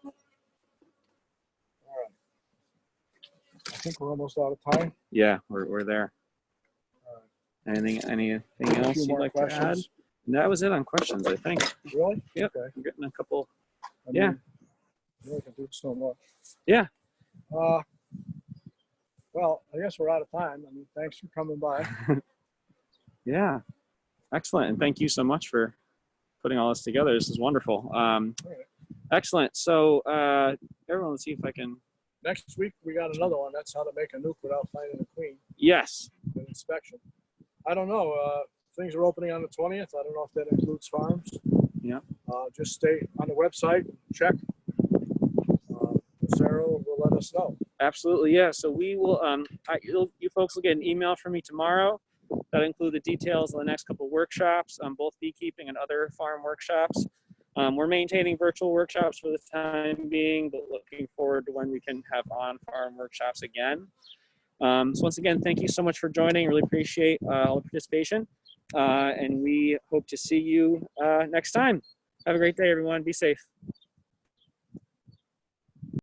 All right. I think we're almost out of time. Yeah, we're there. All right. Anything A else few you'd more like to add? questions. And that was it on questions, I think. Really? Yep. Okay. I'm getting a couple. I Yeah. mean, we can do so much. Yeah. Well, I guess we're out of time. I mean, thanks for coming by. Yeah. Excellent. And thank you so much for putting all this together. This is wonderful. Excellent. So everyone, let's see if I can. Next week, we got another one. That's how to make a nuke without finding a queen. Yes. An inspection. I don't know. Things are opening on the 20th. I don't know if that includes farms. Yeah. Just stay on the website, check. Massaro will let us know. Absolutely. Yeah. So we will, you folks will get an email from me tomorrow that'll include the details of the next couple of workshops, both beekeeping and other farm workshops. We're maintaining virtual workshops for the time being, but looking forward to when we can have on-farm workshops again. So once again, thank you so much for joining. Really appreciate all the participation. And we hope to see you next time. Have a great day, everyone. Be safe.